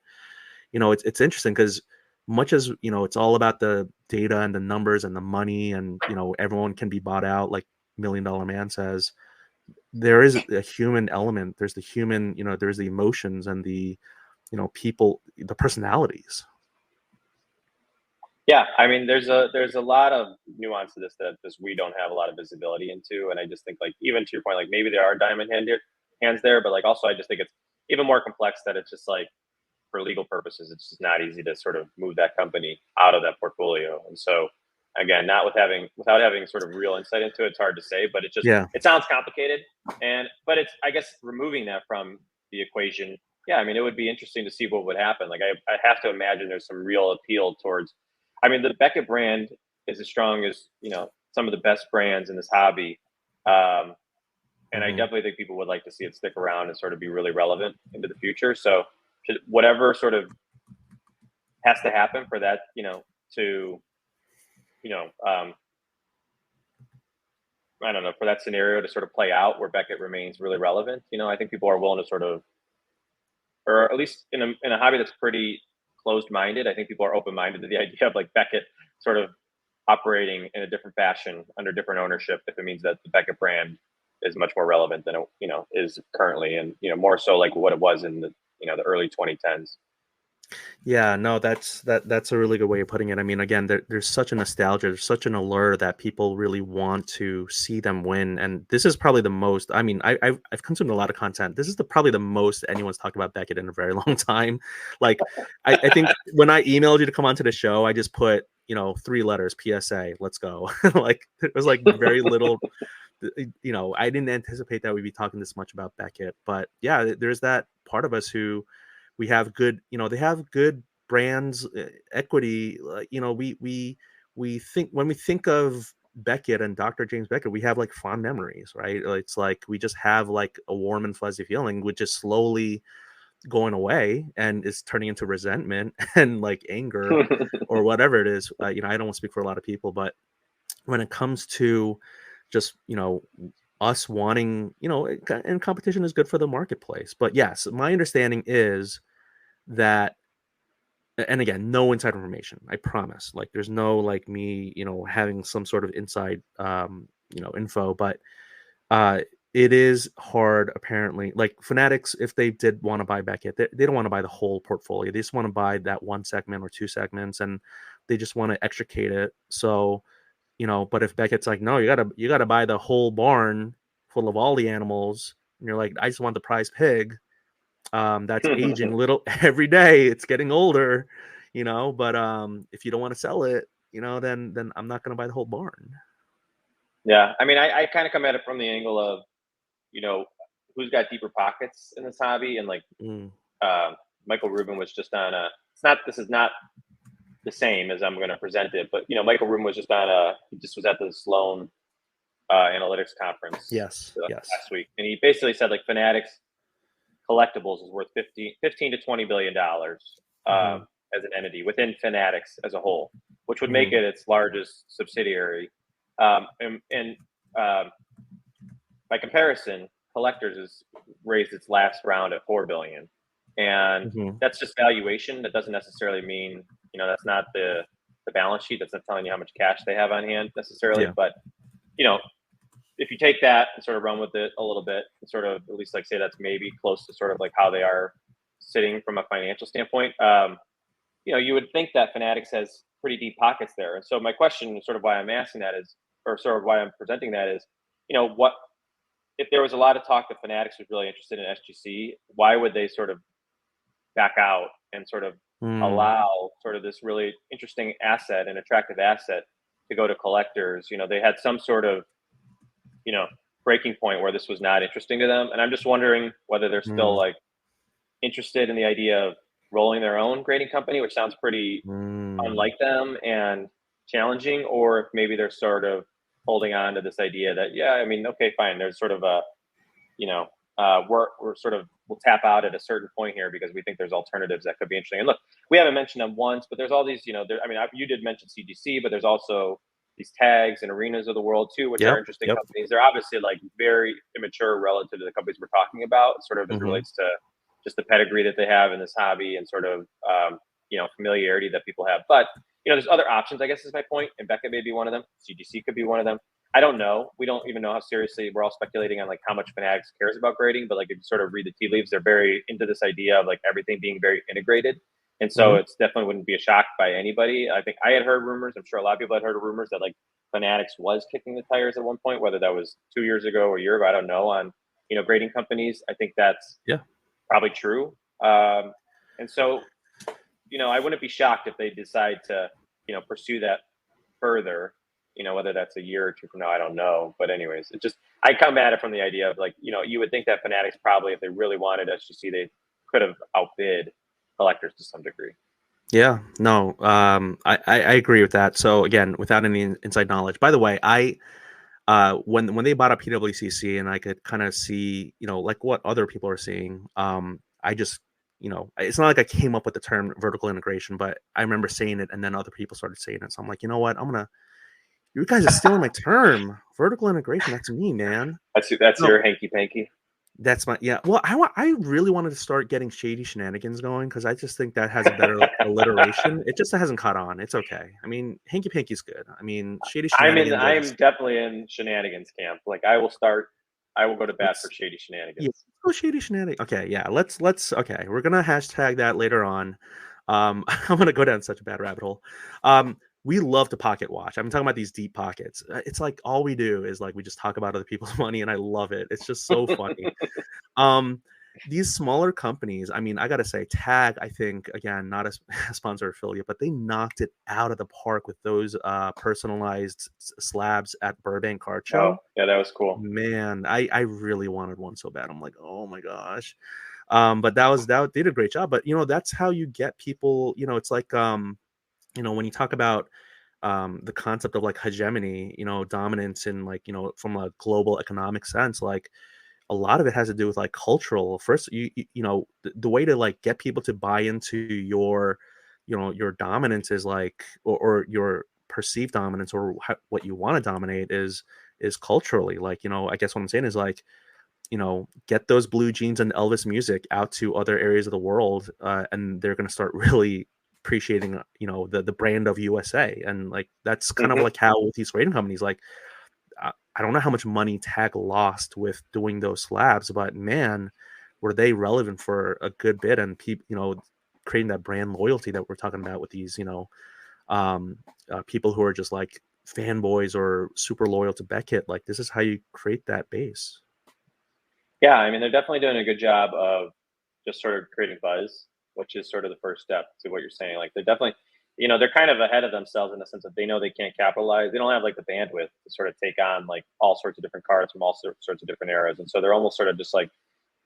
S1: it's interesting because much as it's all about the data and the numbers and the money, and everyone can be bought out, like Million Dollar Man says, there is a human element. There's the human, there's the emotions and the people, the personalities.
S2: Yeah, I mean, there's a lot of nuance to this that just we don't have a lot of visibility into, and I just think, like, even to your point, like, maybe there are hands there, but like also I just think it's even more complex, that it's just like, for legal purposes, it's just not easy to sort of move that company out of that portfolio. And so, again, not without having sort of real insight into it, it's hard to say. But
S1: Yeah.
S2: it sounds complicated, but it's, I guess, removing that from the equation. Yeah, I mean, it would be interesting to see what would happen. Like, I have to imagine there's some real appeal towards. I mean, the Beckett brand is as strong as some of the best brands in this hobby. Um, and I
S1: Hmm.
S2: definitely think people would like to see it stick around and sort of be really relevant into the future. So, whatever sort of has to happen for that, to you know, um, I don't know, for that scenario to sort of play out where Beckett remains really relevant. I think people are willing to sort of, or at least in a hobby that's pretty closed minded. I think people are open minded to the idea of like Beckett sort of operating in a different fashion under different ownership, if it means that the Beckett brand is much more relevant than it is currently, and more so like what it was in the early 2010s.
S1: Yeah, no, that's a really good way of putting it. I mean, again, there's such a nostalgia, there's such an allure that people really want to see them win. And this is probably the most. I mean, I've consumed a lot of content. This is probably the most anyone's talked about Beckett in a very long time. Like, I think when I emailed you to come onto the show, I just put 3 letters, PSA, let's go. Like, it was like very little. I didn't anticipate that we'd be talking this much about Beckett, but yeah, there's that part of us who we have good, they have good brands, equity. We think, when we think of Beckett and Dr. James Beckett, we have like fond memories, right? It's like we just have like a warm and fuzzy feeling, which is slowly going away and is turning into resentment and like anger or whatever it is. I don't want to speak for a lot of people, but when it comes to just us wanting, and competition is good for the marketplace. But yes, my understanding is that, and again, no inside information, I promise. Like, there's no like me, having some sort of inside, info, but uh, it is hard, apparently. Like Fanatics, if they did want to buy Beckett, they don't want to buy the whole portfolio. They just want to buy that one segment or two segments, and they just want to extricate it. So, but if Beckett's like, no, you gotta buy the whole barn full of all the animals, and you're like, I just want the prize pig, that's aging a little every day. It's getting older, But if you don't want to sell it, then I'm not gonna buy the whole barn.
S2: Yeah, I mean, I kind of come at it from the angle of, you know, who's got deeper pockets in this hobby, and like
S1: Mm,
S2: um, Michael Rubin was just on a. It's not. This is not the same as I'm going to present it, but Michael Rubin was just on a. He just was at the Sloan Analytics conference
S1: yes, yes.
S2: last week, and he basically said like Fanatics collectibles is worth 15 to $20 billion
S1: Hmm.
S2: as an entity within Fanatics as a whole, which would make
S1: Hmm.
S2: it its largest subsidiary. And by comparison, Collectors has raised its last round at 4 billion, and
S1: Hmm.
S2: that's just valuation. That doesn't necessarily mean that's not the balance sheet. That's not telling you how much cash they have on hand necessarily.
S1: Yeah.
S2: But you know, if you take that and sort of run with it a little bit, and sort of at least like say that's maybe close to sort of like how they are sitting from a financial standpoint. You would think that Fanatics has pretty deep pockets there. And so my question, sort of why I'm asking that is, or sort of why I'm presenting that is, what if there was a lot of talk that Fanatics was really interested in SGC? Why would they sort of back out and sort of
S1: Mm,
S2: allow sort of this really interesting asset and attractive asset to go to Collectors? They had some sort of you know breaking point where this was not interesting to them, and I'm just wondering whether they're still
S1: mm,
S2: like interested in the idea of rolling their own grading company, which sounds pretty
S1: mm,
S2: unlike them and challenging, or if maybe they're sort of holding on to this idea that, yeah, I mean, okay, fine, there's sort of a, you know, we're sort of we'll tap out at a certain point here because we think there's alternatives that could be interesting. And look, we haven't mentioned them once, but there's all these, I mean, you did mention CGC, but there's also these tags and arenas of the world too, which are
S1: yep,
S2: interesting
S1: yep.
S2: companies. They're obviously like very immature relative to the companies we're talking about, sort of as it
S1: Hmm.
S2: relates to just the pedigree that they have in this hobby and sort of familiarity that people have. But there's other options, I guess is my point. And Beckett may be one of them. CGC could be one of them. I don't know. We don't even know how seriously we're all speculating on like how much Fanatics cares about grading, but like if you sort of read the tea leaves, they're very into this idea of like everything being very integrated. And so
S1: Hmm.
S2: it's definitely wouldn't be a shock by anybody. I think I had heard rumors. I'm sure a lot of people had heard rumors that like Fanatics was kicking the tires at one point, whether that was 2 years ago or a year ago. I don't know on grading companies. I think that's
S1: Yeah.
S2: probably true. And so I wouldn't be shocked if they decide to pursue that further. Whether that's a year or two from now, I don't know. But anyways, it just I come at it from the idea of like you would think that Fanatics probably, if they really wanted SGC, they could have outbid Collectors to some degree.
S1: Yeah. No. I agree with that. So again, without any inside knowledge. By the way, when they bought up PWCC, and I could kind of see, like what other people are seeing. I just, it's not like I came up with the term vertical integration, but I remember saying it, and then other people started saying it. So I'm like, you know what? You guys are stealing my term. Vertical integration. That's me, man.
S2: That's
S1: No,
S2: your hanky panky.
S1: that's my, yeah. Well, I really wanted to start getting shady shenanigans going because I just think that has a better alliteration. It just hasn't caught on. It's okay. I mean, hanky panky's good. I mean, shady shenanigans are
S2: I'm
S1: just,
S2: definitely in shenanigans camp. Like I will go to bat for
S1: let's,
S2: shady
S1: yeah,
S2: shenanigans.
S1: go shady shenanigans. Okay, yeah. Okay. We're gonna hashtag that later on. I'm gonna go down such a bad rabbit hole. We love to pocket watch. I'm talking about these deep pockets. It's like all we do is like we just talk about other people's money, and I love it. It's just so funny. Um, these smaller companies, I mean, I gotta say, Tag, I think, again, not a sponsor affiliate, but they knocked it out of the park with those personalized slabs at Burbank Card
S2: Oh
S1: Show.
S2: yeah, that was cool.
S1: Man, I really wanted one so bad. I'm like, oh my gosh. But that they did a great job. But that's how you get people. It's like when you talk about the concept of like hegemony, dominance in like from a global economic sense, like a lot of it has to do with like cultural. First, the way to like get people to buy into your dominance is like, or your perceived dominance, or what you want to dominate is is culturally. Like, I guess what I'm saying is like, get those blue jeans and Elvis music out to other areas of the world, and they're going to start really appreciating, the brand of USA. And like, that's kind of
S2: Hmm.
S1: like how with these grading companies, like, I don't know how much money Tag lost with doing those slabs, but man, were they relevant for a good bit, and people, creating that brand loyalty that we're talking about with these, people who are just like fanboys or super loyal to Beckett. Like, this is how you create that base.
S2: Yeah, I mean, they're definitely doing a good job of just sort of creating buzz, which is sort of the first step to what you're saying. Like they're definitely, they're kind of ahead of themselves in the sense that they know they can't capitalize. They don't have like the bandwidth to sort of take on like all sorts of different cards from all sorts of different eras, and so they're almost sort of just like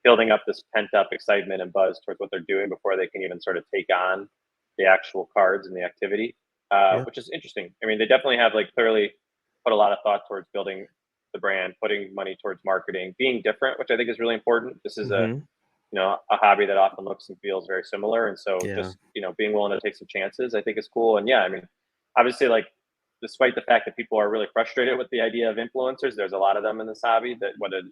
S2: building up this pent up excitement and buzz towards what they're doing before they can even sort of take on the actual cards and the activity,
S1: Yeah.
S2: which is interesting. I mean, they definitely have like clearly put a lot of thought towards building the brand, putting money towards marketing, being different, which I think is really important. This is
S1: Hmm.
S2: a hobby that often looks and feels very similar, and so
S1: Yeah.
S2: just being willing to take some chances, I think is cool. And yeah, I mean, obviously, like despite the fact that people are really frustrated with the idea of influencers, there's a lot of them in this hobby that whether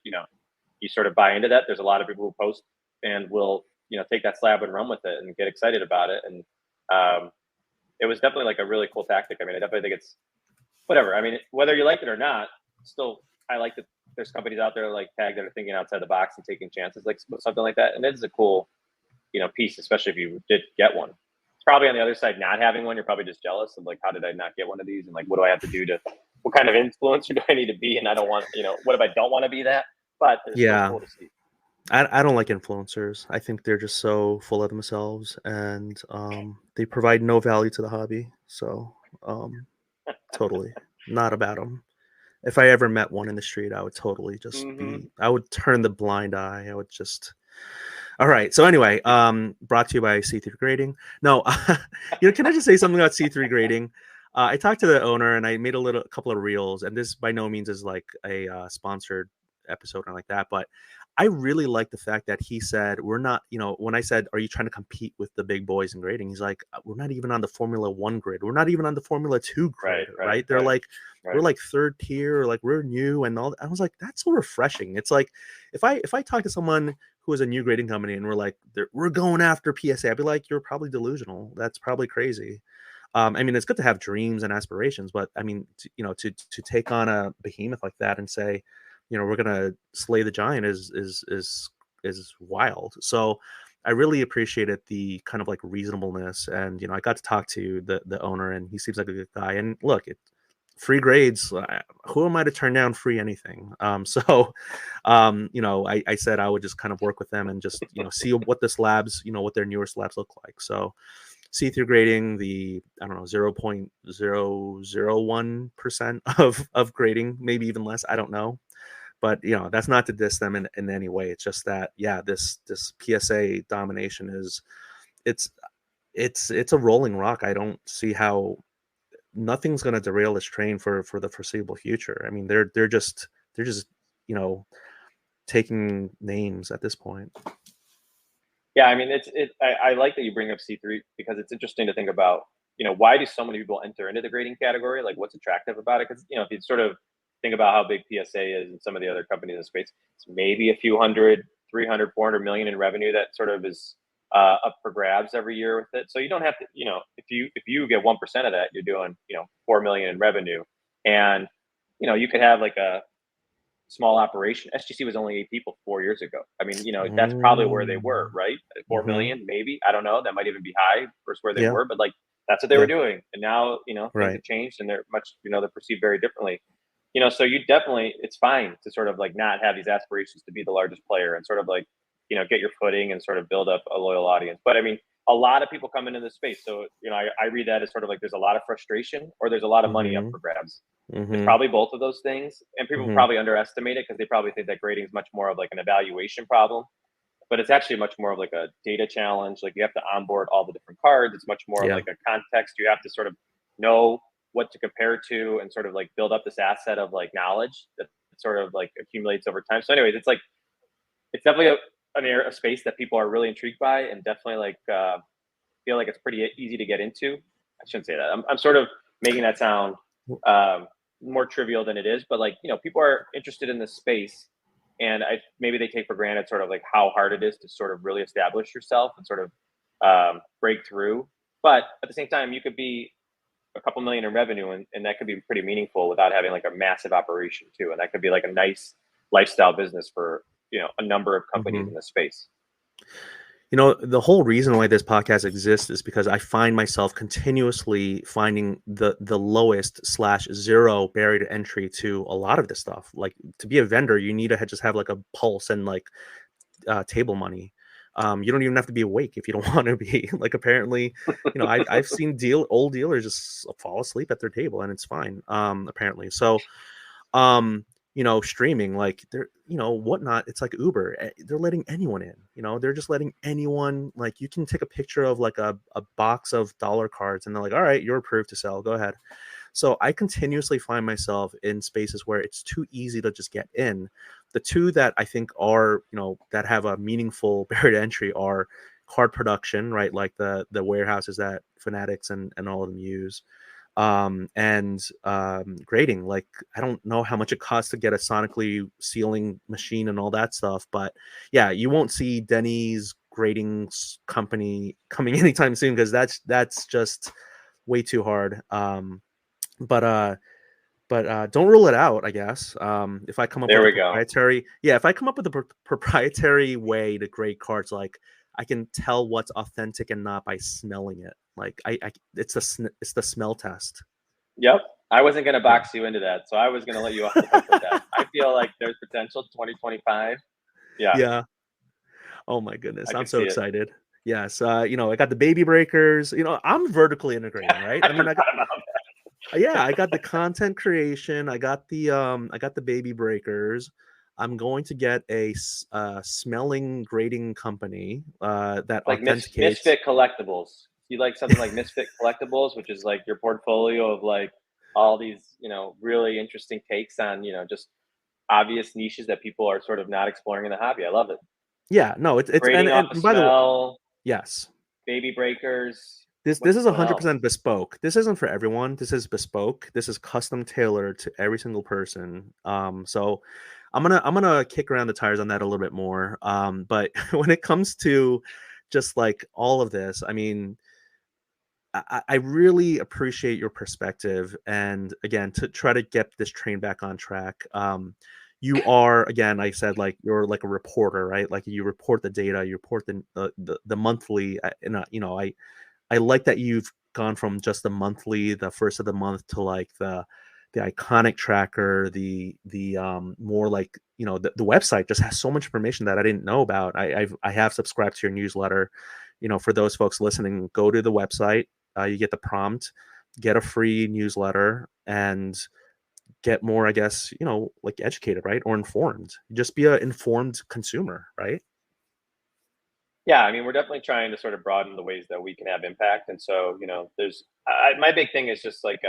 S2: you sort of buy into that. There's a lot of people who post and will take that slab and run with it and get excited about it. And it was definitely like a really cool tactic. I mean, I definitely think it's whatever. I mean, whether you like it or not, still I like that there's companies out there like Tag that are thinking outside the box and taking chances, like something like that. And it is a cool piece, especially if you did get one. It's probably on the other side, not having one, you're probably just jealous of like, how did I not get one of these? And like, what do I have to do to, what kind of influencer do I need to be? And I don't want, what if I don't want to be that? But it's still
S1: Yeah.
S2: cool to see.
S1: I don't like influencers. I think they're just so full of themselves, and they provide no value to the hobby. So, um, totally not about them. If I ever met one in the street, I would totally just
S2: Mm-hmm.
S1: be. I would turn the blind eye. I would just. All right. So anyway, brought to you by C3 Grading. No, can I just say something about C3 Grading? I talked to the owner and I made a couple of reels, and this by no means is like a sponsored episode or like that, but I really like the fact that he said we're not. When I said, "Are you trying to compete with the big boys in grading?" He's like, "We're not even on the Formula One grid. We're not even on the Formula Two
S2: Right,
S1: grid,
S2: right,
S1: right?" They're
S2: right,
S1: like, "We're
S2: right.
S1: like third tier, or like we're new," and all. I was like, "That's so refreshing." It's like if I talk to someone who is a new grading company and we're like, we're going after PSA, I'd be like, you're probably delusional. That's probably crazy. I mean, it's good to have dreams and aspirations, but I mean, to take on a behemoth like that and say, we're gonna slay the giant is wild. So I really appreciated the kind of like reasonableness, and I got to talk to the owner, and he seems like a good guy. And look, free grades. Who am I to turn down free anything? So, I said I would just kind of work with them and just see what the slabs, what their newer slabs look like. So see through grading the I don't know 0.001% of grading, maybe even less. I don't know, but that's not to diss them in any way. It's just that this PSA domination is it's it's a rolling rock. I don't see how nothing's going to derail this train for the foreseeable future. I mean, they're just you know taking names at this point.
S2: Yeah, I mean, I like that you bring up C3 because it's interesting to think about. Why do so many people enter into the grading category? Like, what's attractive about it? Because if you sort of think about how big PSA is and some of the other companies in the space, it's maybe a few hundred, 300, 400 million in revenue that sort of is up for grabs every year with it. So you don't have to, if you get 1% of that, you're doing 4 million in revenue, and you could have like a small operation. SGC was only 8 people 4 years ago. I mean, that's probably where they were,
S1: Mm.
S2: right? Four
S1: Mm-hmm.
S2: million, maybe. I don't know. That might even be high versus where they
S1: Yeah.
S2: were, but like that's what they were
S1: Yeah.
S2: doing. And now, things
S1: Right.
S2: have changed and they're much, they're perceived very differently. So you definitely, it's fine to sort of like not have these aspirations to be the largest player and sort of like, get your footing and sort of build up a loyal audience. But I mean, a lot of people come into this space. So, I read that as sort of like there's a lot of frustration or there's a lot of money up
S1: Mm-hmm.
S2: for grabs. It's
S1: Mm-hmm.
S2: probably both of those things, and people
S1: Mm-hmm.
S2: probably underestimate it because they probably think that grading is much more of like an evaluation problem, but it's actually much more of like a data challenge. Like you have to onboard all the different cards. It's much more of
S1: Yeah.
S2: like a context. You have to sort of know what to compare to and sort of like build up this asset of like knowledge that sort of like accumulates over time. So, anyways, it's definitely a space that people are really intrigued by and definitely like feel like it's pretty easy to get into. I shouldn't say that. I'm sort of making that sound. Um, more trivial than it is, but like, people are interested in this space, and maybe they take for granted sort of like how hard it is to sort of really establish yourself and sort of break through. But at the same time, you could be a couple million in revenue, and that could be pretty meaningful without having like a massive operation too. And that could be like a nice lifestyle business for, a number of companies
S1: Mhm.
S2: in the space.
S1: The whole reason why this podcast exists is because I find myself continuously finding the lowest slash zero barrier to entry to a lot of this stuff. Like, to be a vendor, you need to just have like a pulse and like table money. You don't even have to be awake if you don't want to be. Like, apparently, I've seen old dealers just fall asleep at their table and it's fine. Apparently, so streaming, like, they're, whatnot, it's like Uber. They're letting anyone in. They're just letting anyone, like, you can take a picture of like a box of dollar cards and they're like, all right, you're approved to sell, go ahead. So I continuously find myself in spaces where it's too easy to just get in. The two that I think are, that have a meaningful barrier to entry are card production, right? Like the warehouses that Fanatics and all of them use. And grading. Like, I don't know how much it costs to get a sonically sealing machine and all that stuff, but yeah, you won't see Denny's grading company coming anytime soon, because that's just way too hard. But don't rule it out, I guess. If I come up
S2: There
S1: with a
S2: we go.
S1: proprietary, yeah, if I come up with a proprietary way to grade cards, like, I can tell what's authentic and not by smelling it. Like, it's the smell test.
S2: Yep. I wasn't going to
S1: Yeah.
S2: box you into that, so I was going to let you off the hook with that. I feel like there's potential 2025. Yeah,
S1: Yeah. Oh my goodness,
S2: I
S1: I'm
S2: could
S1: so
S2: see it.
S1: excited. Yes, I got the baby breakers. I'm vertically integrating, right?
S2: I
S1: I mean,
S2: forgot about
S1: yeah, I got the content creation. I got the baby breakers. I'm going to get a smelling grading company that
S2: like
S1: authenticates.
S2: Misfit Collectibles. You like something like Misfit Collectibles, which is like your portfolio of like all these, really interesting takes on, just obvious niches that people are sort of not exploring in the hobby. I love it.
S1: Yeah, no, it's
S2: Grading off the
S1: and by the way,
S2: smell,
S1: yes,
S2: baby breakers.
S1: this
S2: What
S1: is
S2: what
S1: 100%
S2: else?
S1: bespoke. This isn't for everyone. This is bespoke. This is custom tailored to every single person. So I'm gonna kick around the tires on that a little bit more. But when it comes to just like all of this, I mean, I really appreciate your perspective, and again, to try to get this train back on track. You are, again, like I said, like, you're like a reporter, right? Like, you report the data, you report the monthly, and I like that you've gone from just the monthly, the first of the month, to like the iconic tracker, the more like, the website just has so much information that I didn't know about. I have subscribed to your newsletter. For those folks listening, go to the website. You get the prompt, get a free newsletter, and get more, I guess, like, educated, right, or informed. Just be an informed consumer, right?
S2: Yeah, I mean, we're definitely trying to sort of broaden the ways that we can have impact. And so, my big thing is just like,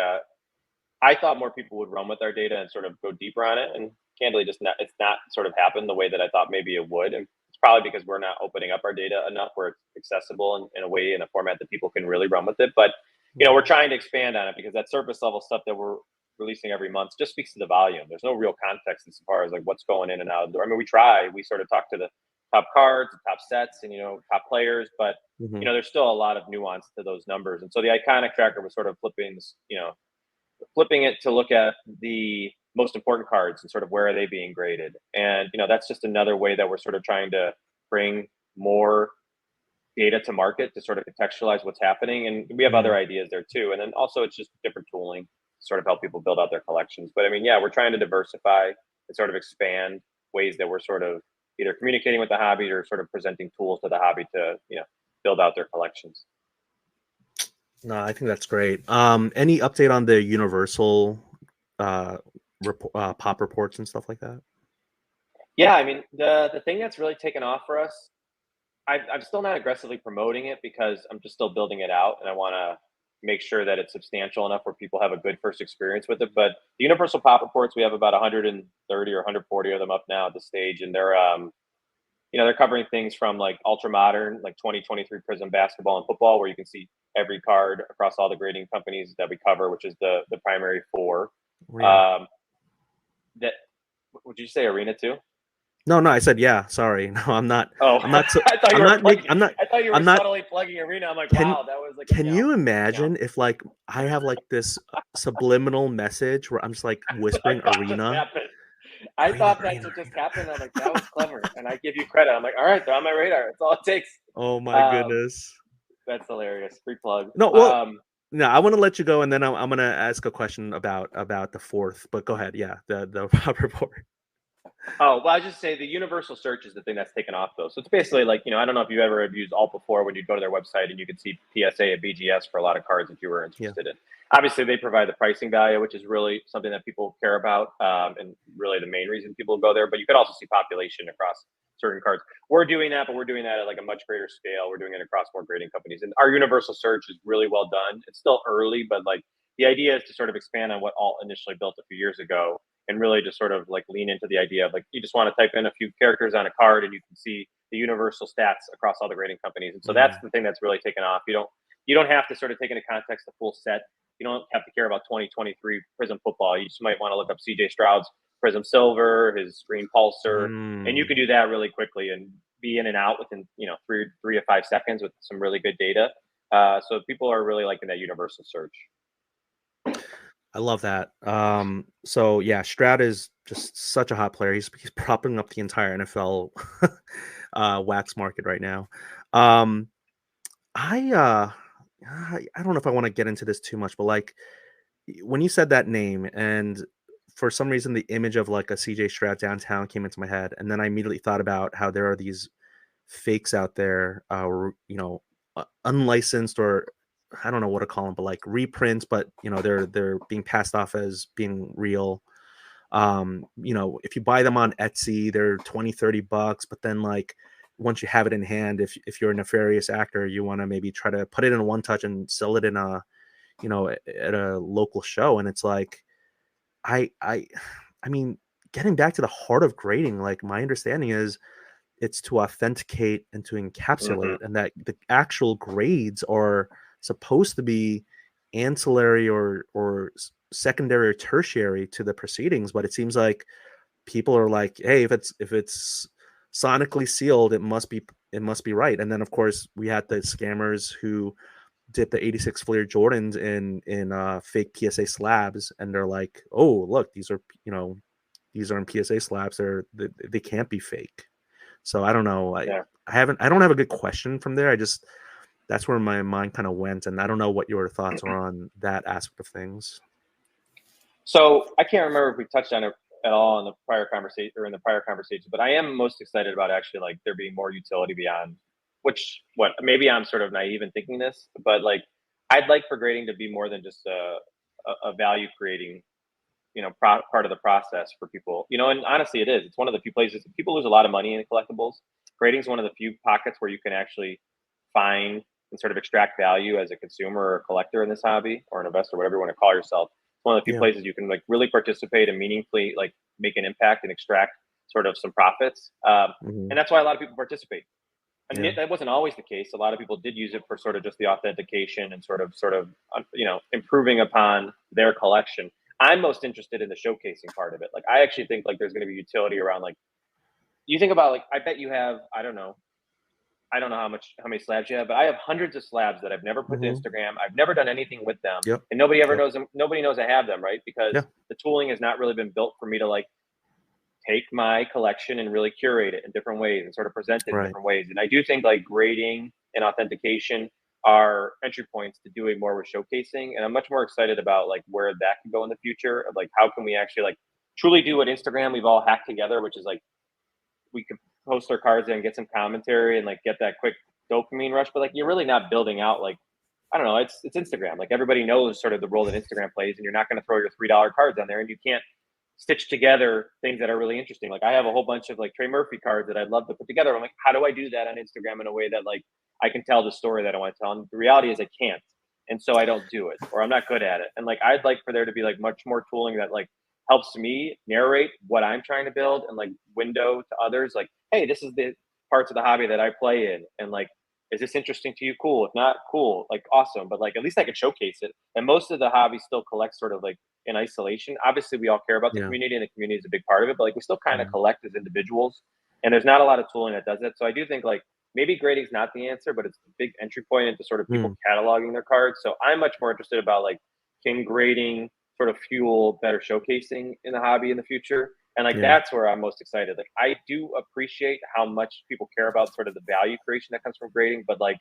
S2: I thought more people would run with our data and sort of go deeper on it. And candidly, it's not sort of happened the way that I thought maybe it would. And it's probably because we're not opening up our data enough where it's accessible in a way, in a format that people can really run with it. But, we're trying to expand on it because that surface level stuff that we're releasing every month just speaks to the volume. There's no real context as far as like what's going in and out of the door. I mean, we sort of talk to the top cards, the top sets, and, top players, but,
S1: Mm-hmm.
S2: there's still a lot of nuance to those numbers. And so the iconic tracker was sort of flipping it to look at the most important cards and sort of where are they being graded. And that's just another way that we're sort of trying to bring more data to market to sort of contextualize what's happening. And we have
S1: Mm-hmm.
S2: other ideas there too. And then also it's just different tooling to sort of help people build out their collections. But I mean, yeah, we're trying to diversify and sort of expand ways that we're sort of either communicating with the hobby or sort of presenting tools to the hobby to, build out their collections.
S1: No, I think that's great. Any update on the universal uh, pop reports and stuff like that?
S2: Yeah, I mean, the thing that's really taken off for us, I'm still not aggressively promoting it because I'm just still building it out, and I want to make sure that it's substantial enough where people have a good first experience with it. But the universal pop reports, we have about 130 or 140 of them up now at the stage, and they're covering things from like ultra modern, like 2023 Prism basketball and football, where you can see every card across all the grading companies that we cover, which is the primary four.
S1: Yeah.
S2: Um, that would you say arena too?
S1: No, no, I said yeah. Sorry. No, I'm not.
S2: Oh,
S1: I'm not.
S2: I thought you
S1: I'm
S2: were
S1: not making.
S2: plugging. I thought you were
S1: I'm not.
S2: subtly plugging arena. I'm like,
S1: Can
S2: wow, that was like a
S1: Can
S2: meow,
S1: you
S2: meow.
S1: imagine if like I have like this subliminal message where I'm just like
S2: I
S1: whispering
S2: thought just
S1: arena,
S2: happened. I
S1: arena,
S2: thought that's
S1: arena,
S2: what just
S1: arena.
S2: happened. I'm like, that was clever, and I give you credit. I'm like, all right, they're on my radar. That's all it takes.
S1: Oh my
S2: Um,
S1: goodness.
S2: that's hilarious. Free plug.
S1: No, well, no, I want to let you go, and then I'm gonna ask a question about the fourth. But go ahead. Yeah, the Rob report.
S2: Oh, well, I just say the universal search is the thing that's taken off though. So it's basically like, I don't know if you ever have used Alt before when you go to their website and you can see PSA at BGS for a lot of cards if you were
S1: Yeah.
S2: interested in. Obviously, they provide the pricing value, which is really something that people care about, and really the main reason people go there. But you could also see population across certain cards. We're doing that, but we're doing that at like a much greater scale. We're doing it across more grading companies, and our universal search is really well done. It's still early, but like the idea is to sort of expand on what Alt initially built a few years ago and really just sort of like lean into the idea of like you just want to type in a few characters on a card and you can see the universal stats across all the grading companies. And so that's
S1: Mm,
S2: the thing that's really taken off. You don't have to sort of take into context the full set. You don't have to care about 2023 Prism football. You just might want to look up CJ Stroud's Prism Silver, his Green Pulsar, and you
S1: mm.
S2: can do that really quickly and be in and out within 3 to 5 seconds with some really good data. So people are really liking that universal search.
S1: I love that. So yeah, Stroud is just such a hot player. He's propping up the entire NFL wax market right now. Um, I I don't know if I want to get into this too much, but like when you said that name, and for some reason the image of like a CJ Stroud downtown came into my head, and then I immediately thought about how there are these fakes out there, unlicensed, or I don't know what to call them, but like reprints, but they're being passed off as being real. If you buy them on Etsy, they're 20-30 bucks, but then like once you have it in hand, if you're a nefarious actor, you want to maybe try to put it in one touch and sell it in at a local show. And it's like I I I mean, getting back to the heart of grading, like my understanding is it's to authenticate and to
S2: Mm-hmm.
S1: encapsulate, and that the actual grades are supposed to be ancillary or secondary or tertiary to the proceedings. But it seems like people are like, hey, if it's sonically sealed, it must be right. And then of course we had the scammers who did the 86 Fleer Jordans in fake PSA slabs, and they're like, oh look, these are in PSA slabs, they can't be fake. So I don't know.
S2: Yeah.
S1: I don't have a good question from there. I just That's where my mind kind of went, and I don't know what your thoughts are on that aspect of things.
S2: So I can't remember if we touched on it at all in the prior conversation or in the prior conversation, but I am most excited about actually like there being more utility beyond which what maybe I'm sort of naive in thinking this, but like I'd like for grading to be more than just a value creating part of the process for people. And honestly, it is. It's one of the few places people lose a lot of money in collectibles. Grading is one of the few pockets where you can actually find and sort of extract value as a consumer or a collector in this hobby or an investor, whatever you want to call yourself. It's one of the few
S1: Yeah.
S2: places you can like really participate and meaningfully like make an impact and extract sort of some profits.
S1: Hmm.
S2: And that's why a lot of people participate. And
S1: Yeah.
S2: that wasn't always the case. A lot of people did use it for sort of just the authentication and sort of improving upon their collection. I'm most interested in the showcasing part of it. Like I actually think like there's going to be utility around like you think about like I bet you have I don't know how many slabs you have, but I have hundreds of slabs that I've never put to
S1: Hmm.
S2: Instagram. I've never done anything with them,
S1: Yep.
S2: and nobody ever
S1: Yep.
S2: knows them. Nobody knows I have them, right?
S1: Yeah.
S2: Because the tooling has not really been built for me to like take my collection and really curate it in different ways and sort of present it in
S1: Right.
S2: different ways. And I do think like grading and authentication are entry points to doing more with showcasing. And I'm much more excited about like where that can go in the future of like how can we actually like truly do what Instagram we've all hacked together, which is like we could post our cards and get some commentary and like get that quick dopamine rush. But like you're really not building out like I don't know, it's Instagram. Like everybody knows sort of the role that Instagram plays, and you're not going to throw your $3 cards on there, and you can't stitch together things that are really interesting. Like I have a whole bunch of like Trey Murphy cards that I'd love to put together. I'm like, how do I do that on Instagram in a way that like I can tell the story that I want to tell? And the reality is I can't. And so I don't do it or I'm not good at it. And like I'd like for there to be like much more tooling that like helps me narrate what I'm trying to build and like window to others like, hey, this is the parts of the hobby that I play in. And like, is this interesting to you? Cool. If not, cool. Like awesome. But like at least I can showcase it. And most of the hobby still collects sort of like in isolation. Obviously, we all care about the
S1: Yeah.
S2: community, and the community is a big part of it. But like, we still kind of
S1: Yeah.
S2: collect as individuals, and there's not a lot of tooling that does it. So I do think like maybe grading is not the answer, but it's a big entry point into sort of people
S1: Mm,
S2: cataloging their cards. So I'm much more interested about like, can grading sort of fuel better showcasing in the hobby in the future? And like
S1: yeah.
S2: that's where I'm most excited. Like I do appreciate how much people care about sort of the value creation that comes from grading, but like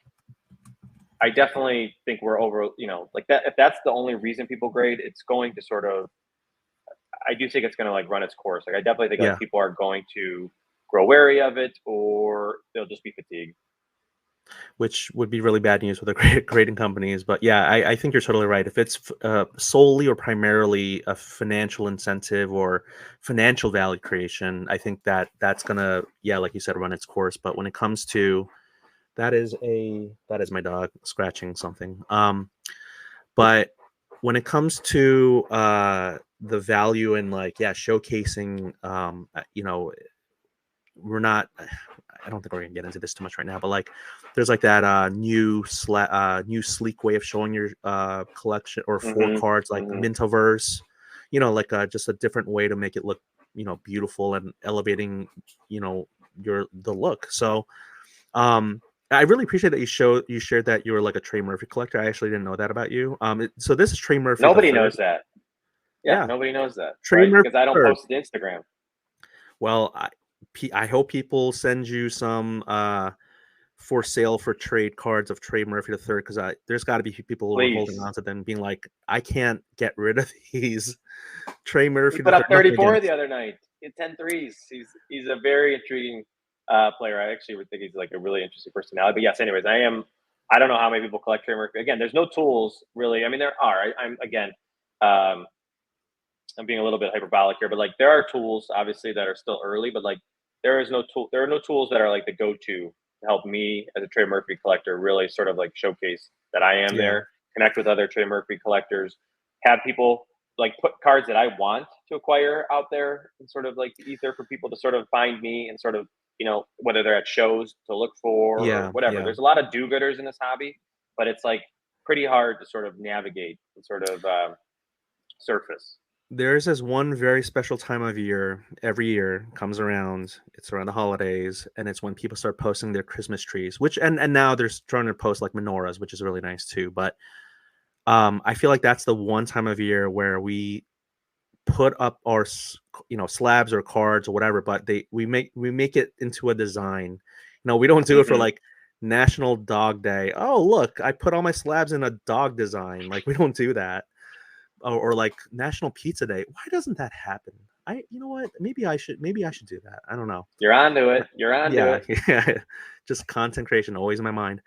S2: I definitely think we're over, like that. If that's the only reason people grade, it's going to sort of. I do think it's going to like run its course. Like I definitely think like
S1: Yeah.
S2: people are going to grow wary of it, or they'll just be fatigued.
S1: Which would be really bad news for the grading companies. But yeah, I think you're totally right. If it's solely or primarily a financial incentive or financial value creation, I think that's gonna, yeah, like you said, run its course. But when it comes to that is my dog scratching something. But when it comes to the value in like, yeah, showcasing, we're not, I don't think we're gonna get into this too much right now, but like there's like that new sleek way of showing your collection or four
S2: Mm-hmm.
S1: cards like
S2: Mm-hmm.
S1: Mintoverse, like just a different way to make it look, beautiful and elevating, you know, the look. So um I really appreciate that you shared that you were like a Trey Murphy collector. I actually didn't know that about you. So this is Trey Murphy the
S2: Nobody
S1: third.
S2: knows that. Yeah,
S1: Yeah,
S2: nobody knows that,
S1: Trey
S2: right?
S1: Murphy
S2: Because I
S1: the
S2: don't
S1: third.
S2: post it to Instagram.
S1: Well, I hope people send you some for sale for trade cards of Trey Murphy the third, because there's got to be people who are holding
S2: Please.
S1: on to them, being like, I can't get rid of these. Trey
S2: He
S1: Murphy the
S2: put
S1: third.
S2: up
S1: Nothing
S2: 34 the
S1: against.
S2: other night. He had 10 threes. He's a very intriguing player. I actually would think he's like a really interesting personality. But yes, anyways, I don't know how many people collect Trey Murphy. Again, there's no tools really. I mean, there are. I'm again, um, I'm being a little bit hyperbolic here, but like there are tools obviously that are still early, but like there is no tool. There are no tools that are like the go-to to help me as a Trey Murphy collector really sort of like showcase that I am
S1: Yeah,
S2: there, connect with other Trey Murphy collectors, have people like put cards that I want to acquire out there and sort of like the ether for people to sort of find me and sort of, whether they're at shows to look for or
S1: yeah,
S2: whatever.
S1: yeah.
S2: There's a lot of do-gooders in this hobby, but it's like pretty hard to sort of navigate and sort of surface.
S1: There's this one very special time of year every year comes around. It's around the holidays, and it's when people start posting their Christmas trees. Which and now they're starting to post like menorahs, which is really nice too. But I feel like that's the one time of year where we put up our slabs or cards or whatever, but we make it into a design. We don't do it for
S2: Mm-hmm.
S1: like National Dog Day. Oh, look, I put all my slabs in a dog design. Like, we don't do that. Or like National Pizza Day. Why doesn't that happen? You know what, maybe I should do that. I don't know.
S2: You're onto it. You're onto
S1: Yeah.
S2: it.
S1: Yeah, just content creation always in my mind.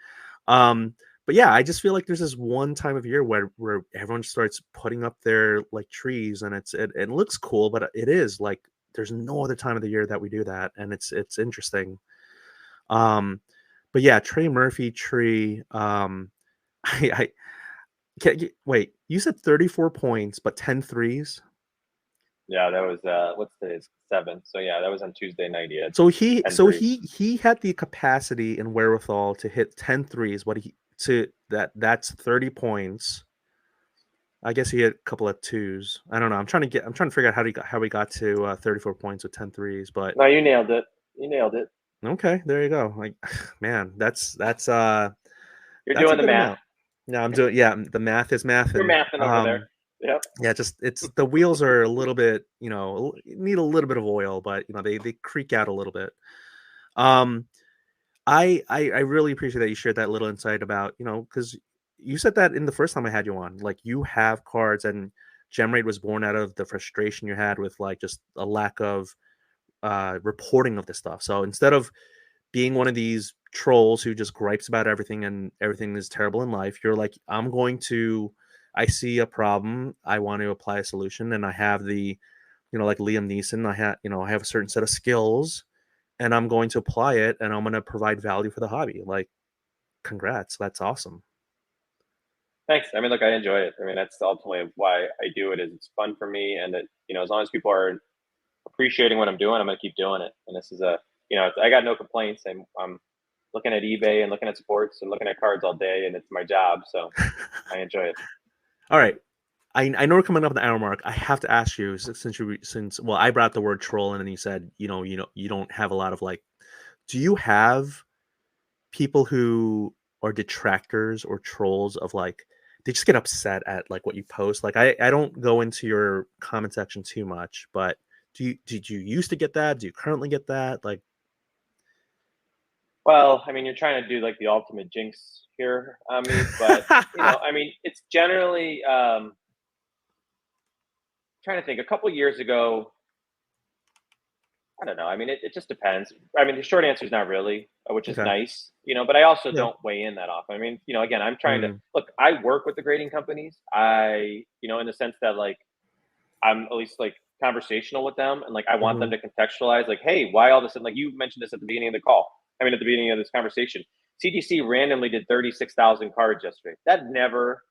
S1: um but yeah, I just feel like there's this one time of year where everyone starts putting up their like trees, and it looks cool, but it is like there's no other time of the year that we do that, and it's interesting. um but yeah, Trey Murphy tree. I wait, you said 34 points but 10 threes.
S2: Yeah, that was what's today's 7th. So yeah, that was on Tuesday night. He had
S1: So he
S2: 10
S1: so
S2: threes.
S1: he had the capacity and wherewithal to hit 10 threes. What he to that's 30 points. I guess he had a couple of twos. I don't know. I'm trying to figure out how he got to 34 points with 10 threes. But
S2: No, you nailed it. You nailed it.
S1: okay, there you go. Like, man,
S2: You're
S1: that's a
S2: doing the
S1: good
S2: math.
S1: amount. Yeah, I'm doing, yeah, the math is math.
S2: You're
S1: And
S2: mathing over there. Yep.
S1: yeah, just it's the wheels are a little bit, need a little bit of oil, but they creak out a little bit. Um I really appreciate that you shared that little insight about, because you said that in the first time I had you on, like you have cards, and GemRate was born out of the frustration you had with like just a lack of reporting of this stuff. So instead of being one of these trolls who just gripes about everything and everything is terrible in life, you're like, I see a problem, I want to apply a solution, and I have like Liam Neeson, I have a certain set of skills, and I'm going to apply it, and I'm going to provide value for the hobby. Like, congrats. That's awesome.
S2: Thanks. I mean, look, I enjoy it. I mean, that's ultimately why I do it. Is it's fun for me, and that as long as people are appreciating what I'm doing, I'm gonna keep doing it. And this is I got no complaints. I'm looking at eBay and looking at sports and looking at cards all day, and it's my job, so I enjoy it.
S1: All right. I know we're coming up on the hour mark. I have to ask you since well, I brought the word troll, and then you said you don't have a lot of like. Do you have people who are detractors or trolls of like they just get upset at like what you post? Like I don't go into your comment section too much, but did you used to get that? Do you currently get that? Like
S2: Well, I mean, you're trying to do like the ultimate jinx here on me, but I mean, it's generally trying to think. A couple years ago, I don't know. I mean, it just depends. I mean, the short answer is not really, which is
S1: okay.
S2: nice, but I also
S1: Yeah.
S2: don't weigh in that often. I mean, again, I'm trying to
S1: Mm,
S2: look. I work with the grading companies. In the sense that like I'm at least like conversational with them, and like I want them
S1: mhm,
S2: to contextualize, like, hey, why all of a sudden, like you mentioned this at the beginning of the call. I mean, at the beginning of this conversation, CDC randomly did 36,000 cards yesterday. That never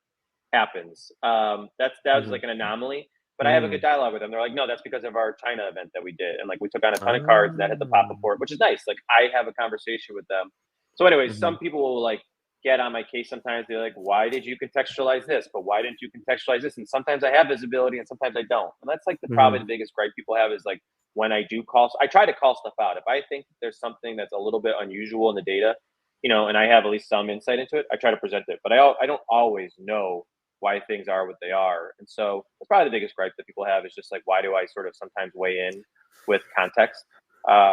S2: happens. That was
S1: mhm,
S2: like an anomaly. But I have a good
S1: mm.
S2: dialogue with them. They're like, no, that's because of our China event that we did, and like we took on a ton of cards, and that hit the pop
S1: Oh.
S2: report, which is nice. Like I have a conversation with them. So, anyways,
S1: Mhm,
S2: some people will like get on my case sometimes. They're like, why did you contextualize this? But why didn't you contextualize this? And sometimes I have visibility, and sometimes I don't. And that's like probably
S1: mhm,
S2: the biggest gripe people have is like when I do call. I try to call stuff out. If I think there's something that's a little bit unusual in the data, and I have at least some insight into it, I try to present it. But I don't always know why things are what they are. And so that's probably the biggest gripe that people have is just like, why do I sort of sometimes weigh in with context,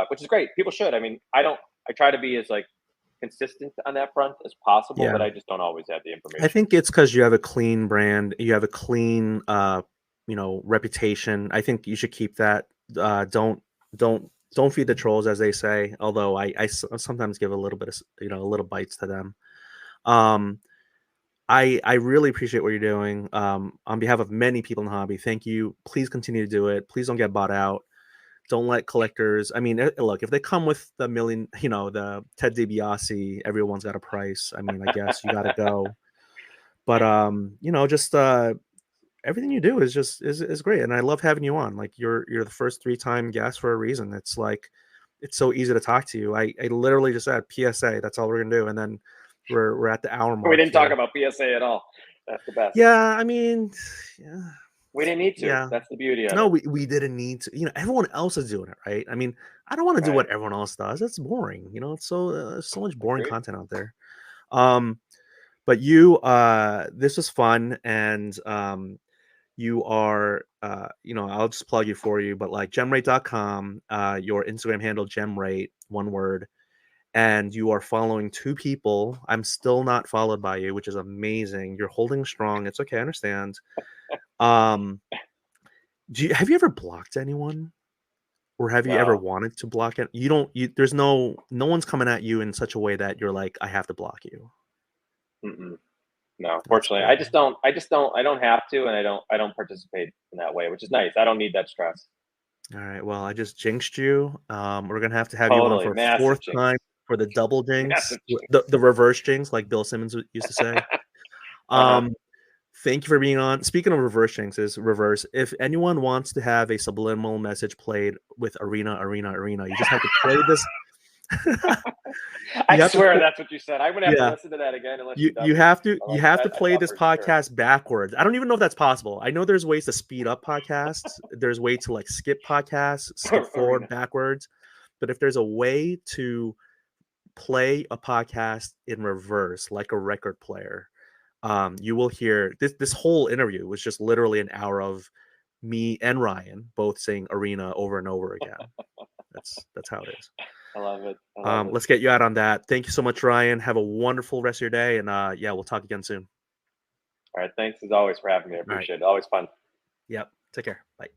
S2: which is great. People should. I mean, I try to be as like consistent on that front as possible, but
S1: yeah.
S2: I just don't always have the
S1: I
S2: information.
S1: think it's because you have a clean brand, you have a clean, reputation. I think you should keep that. Don't feed the trolls, as they say. Although sometimes give a little bit of a little bites to them. Um, I really appreciate what you're doing. On behalf of many people in the hobby, thank you. Please continue to do it. Please don't get bought out. Don't let collectors. I mean, look, if they come with the million, the Ted DiBiase, everyone's got a price. I mean, I guess you got to go. But just everything you do is just is great, and I love having you on. Like you're the first 3-time guest for a reason. It's like it's so easy to talk to you. I literally just said PSA. That's all we're gonna do, and then we're at the hour
S2: We
S1: mark
S2: didn't talk
S1: here.
S2: about PSA at all. That's the best.
S1: Yeah, I mean, yeah,
S2: We didn't need to.
S1: yeah.
S2: That's the beauty of
S1: No,
S2: it.
S1: we didn't need to. Everyone else is doing it, right? I mean, I don't want to do what
S2: Right.
S1: everyone else does. That's boring. It's so much boring
S2: Agreed.
S1: content out there. Um, but this was fun, and you are I'll just plug you for you, but like gemrate.com, your Instagram handle GemRate, one word, and you are following 2 people. I'm still not followed by you, which is amazing. You're holding strong. It's okay, I understand. Um, have you ever blocked anyone? Or have you ever
S2: No.
S1: wanted to block it? You don't there's no one's coming at you in such a way that you're like, I have to block you.
S2: Mm-mm. No.
S1: That's
S2: Fortunately, I
S1: good.
S2: just don't. I just don't. I don't have to, and I don't participate in that way, which is nice. I don't need that stress.
S1: All right. Well, I just jinxed you. We're gonna have to have you on
S2: Totally.
S1: for a
S2: Massive
S1: fourth time
S2: jinx.
S1: for the double jinx,
S2: Massive jinx.
S1: the reverse jinx, like Bill Simmons used to say.
S2: Uh-huh.
S1: Um, thank you for being on. Speaking of reverse jinxes, reverse. If anyone wants to have a subliminal message played with arena, you just have to play this.
S2: I
S1: you have to,
S2: swear that's what you said. I'm gonna have to
S1: yeah.
S2: listen to that again unless
S1: You
S2: you
S1: you
S2: dub me.
S1: have to
S2: I
S1: you
S2: like
S1: have to
S2: that. I
S1: play
S2: thought
S1: this
S2: for sure.
S1: podcast backwards. I don't even know if that's possible. I know there's ways to speed up podcasts. There's way to like skip podcasts, skip forward,
S2: Arena.
S1: backwards. But if there's a way to play a podcast in reverse, like a record player, you will hear this whole interview was just literally an hour of me and Ryan both saying arena over and over again. That's how it is.
S2: I love it. I love it.
S1: Let's get you out on that. Thank you so much, Ryan. Have a wonderful rest of your day, and yeah, we'll talk again soon.
S2: All right. Thanks as always for having me. I
S1: All right.
S2: appreciate it. Always fun.
S1: Yep. Take care. Bye.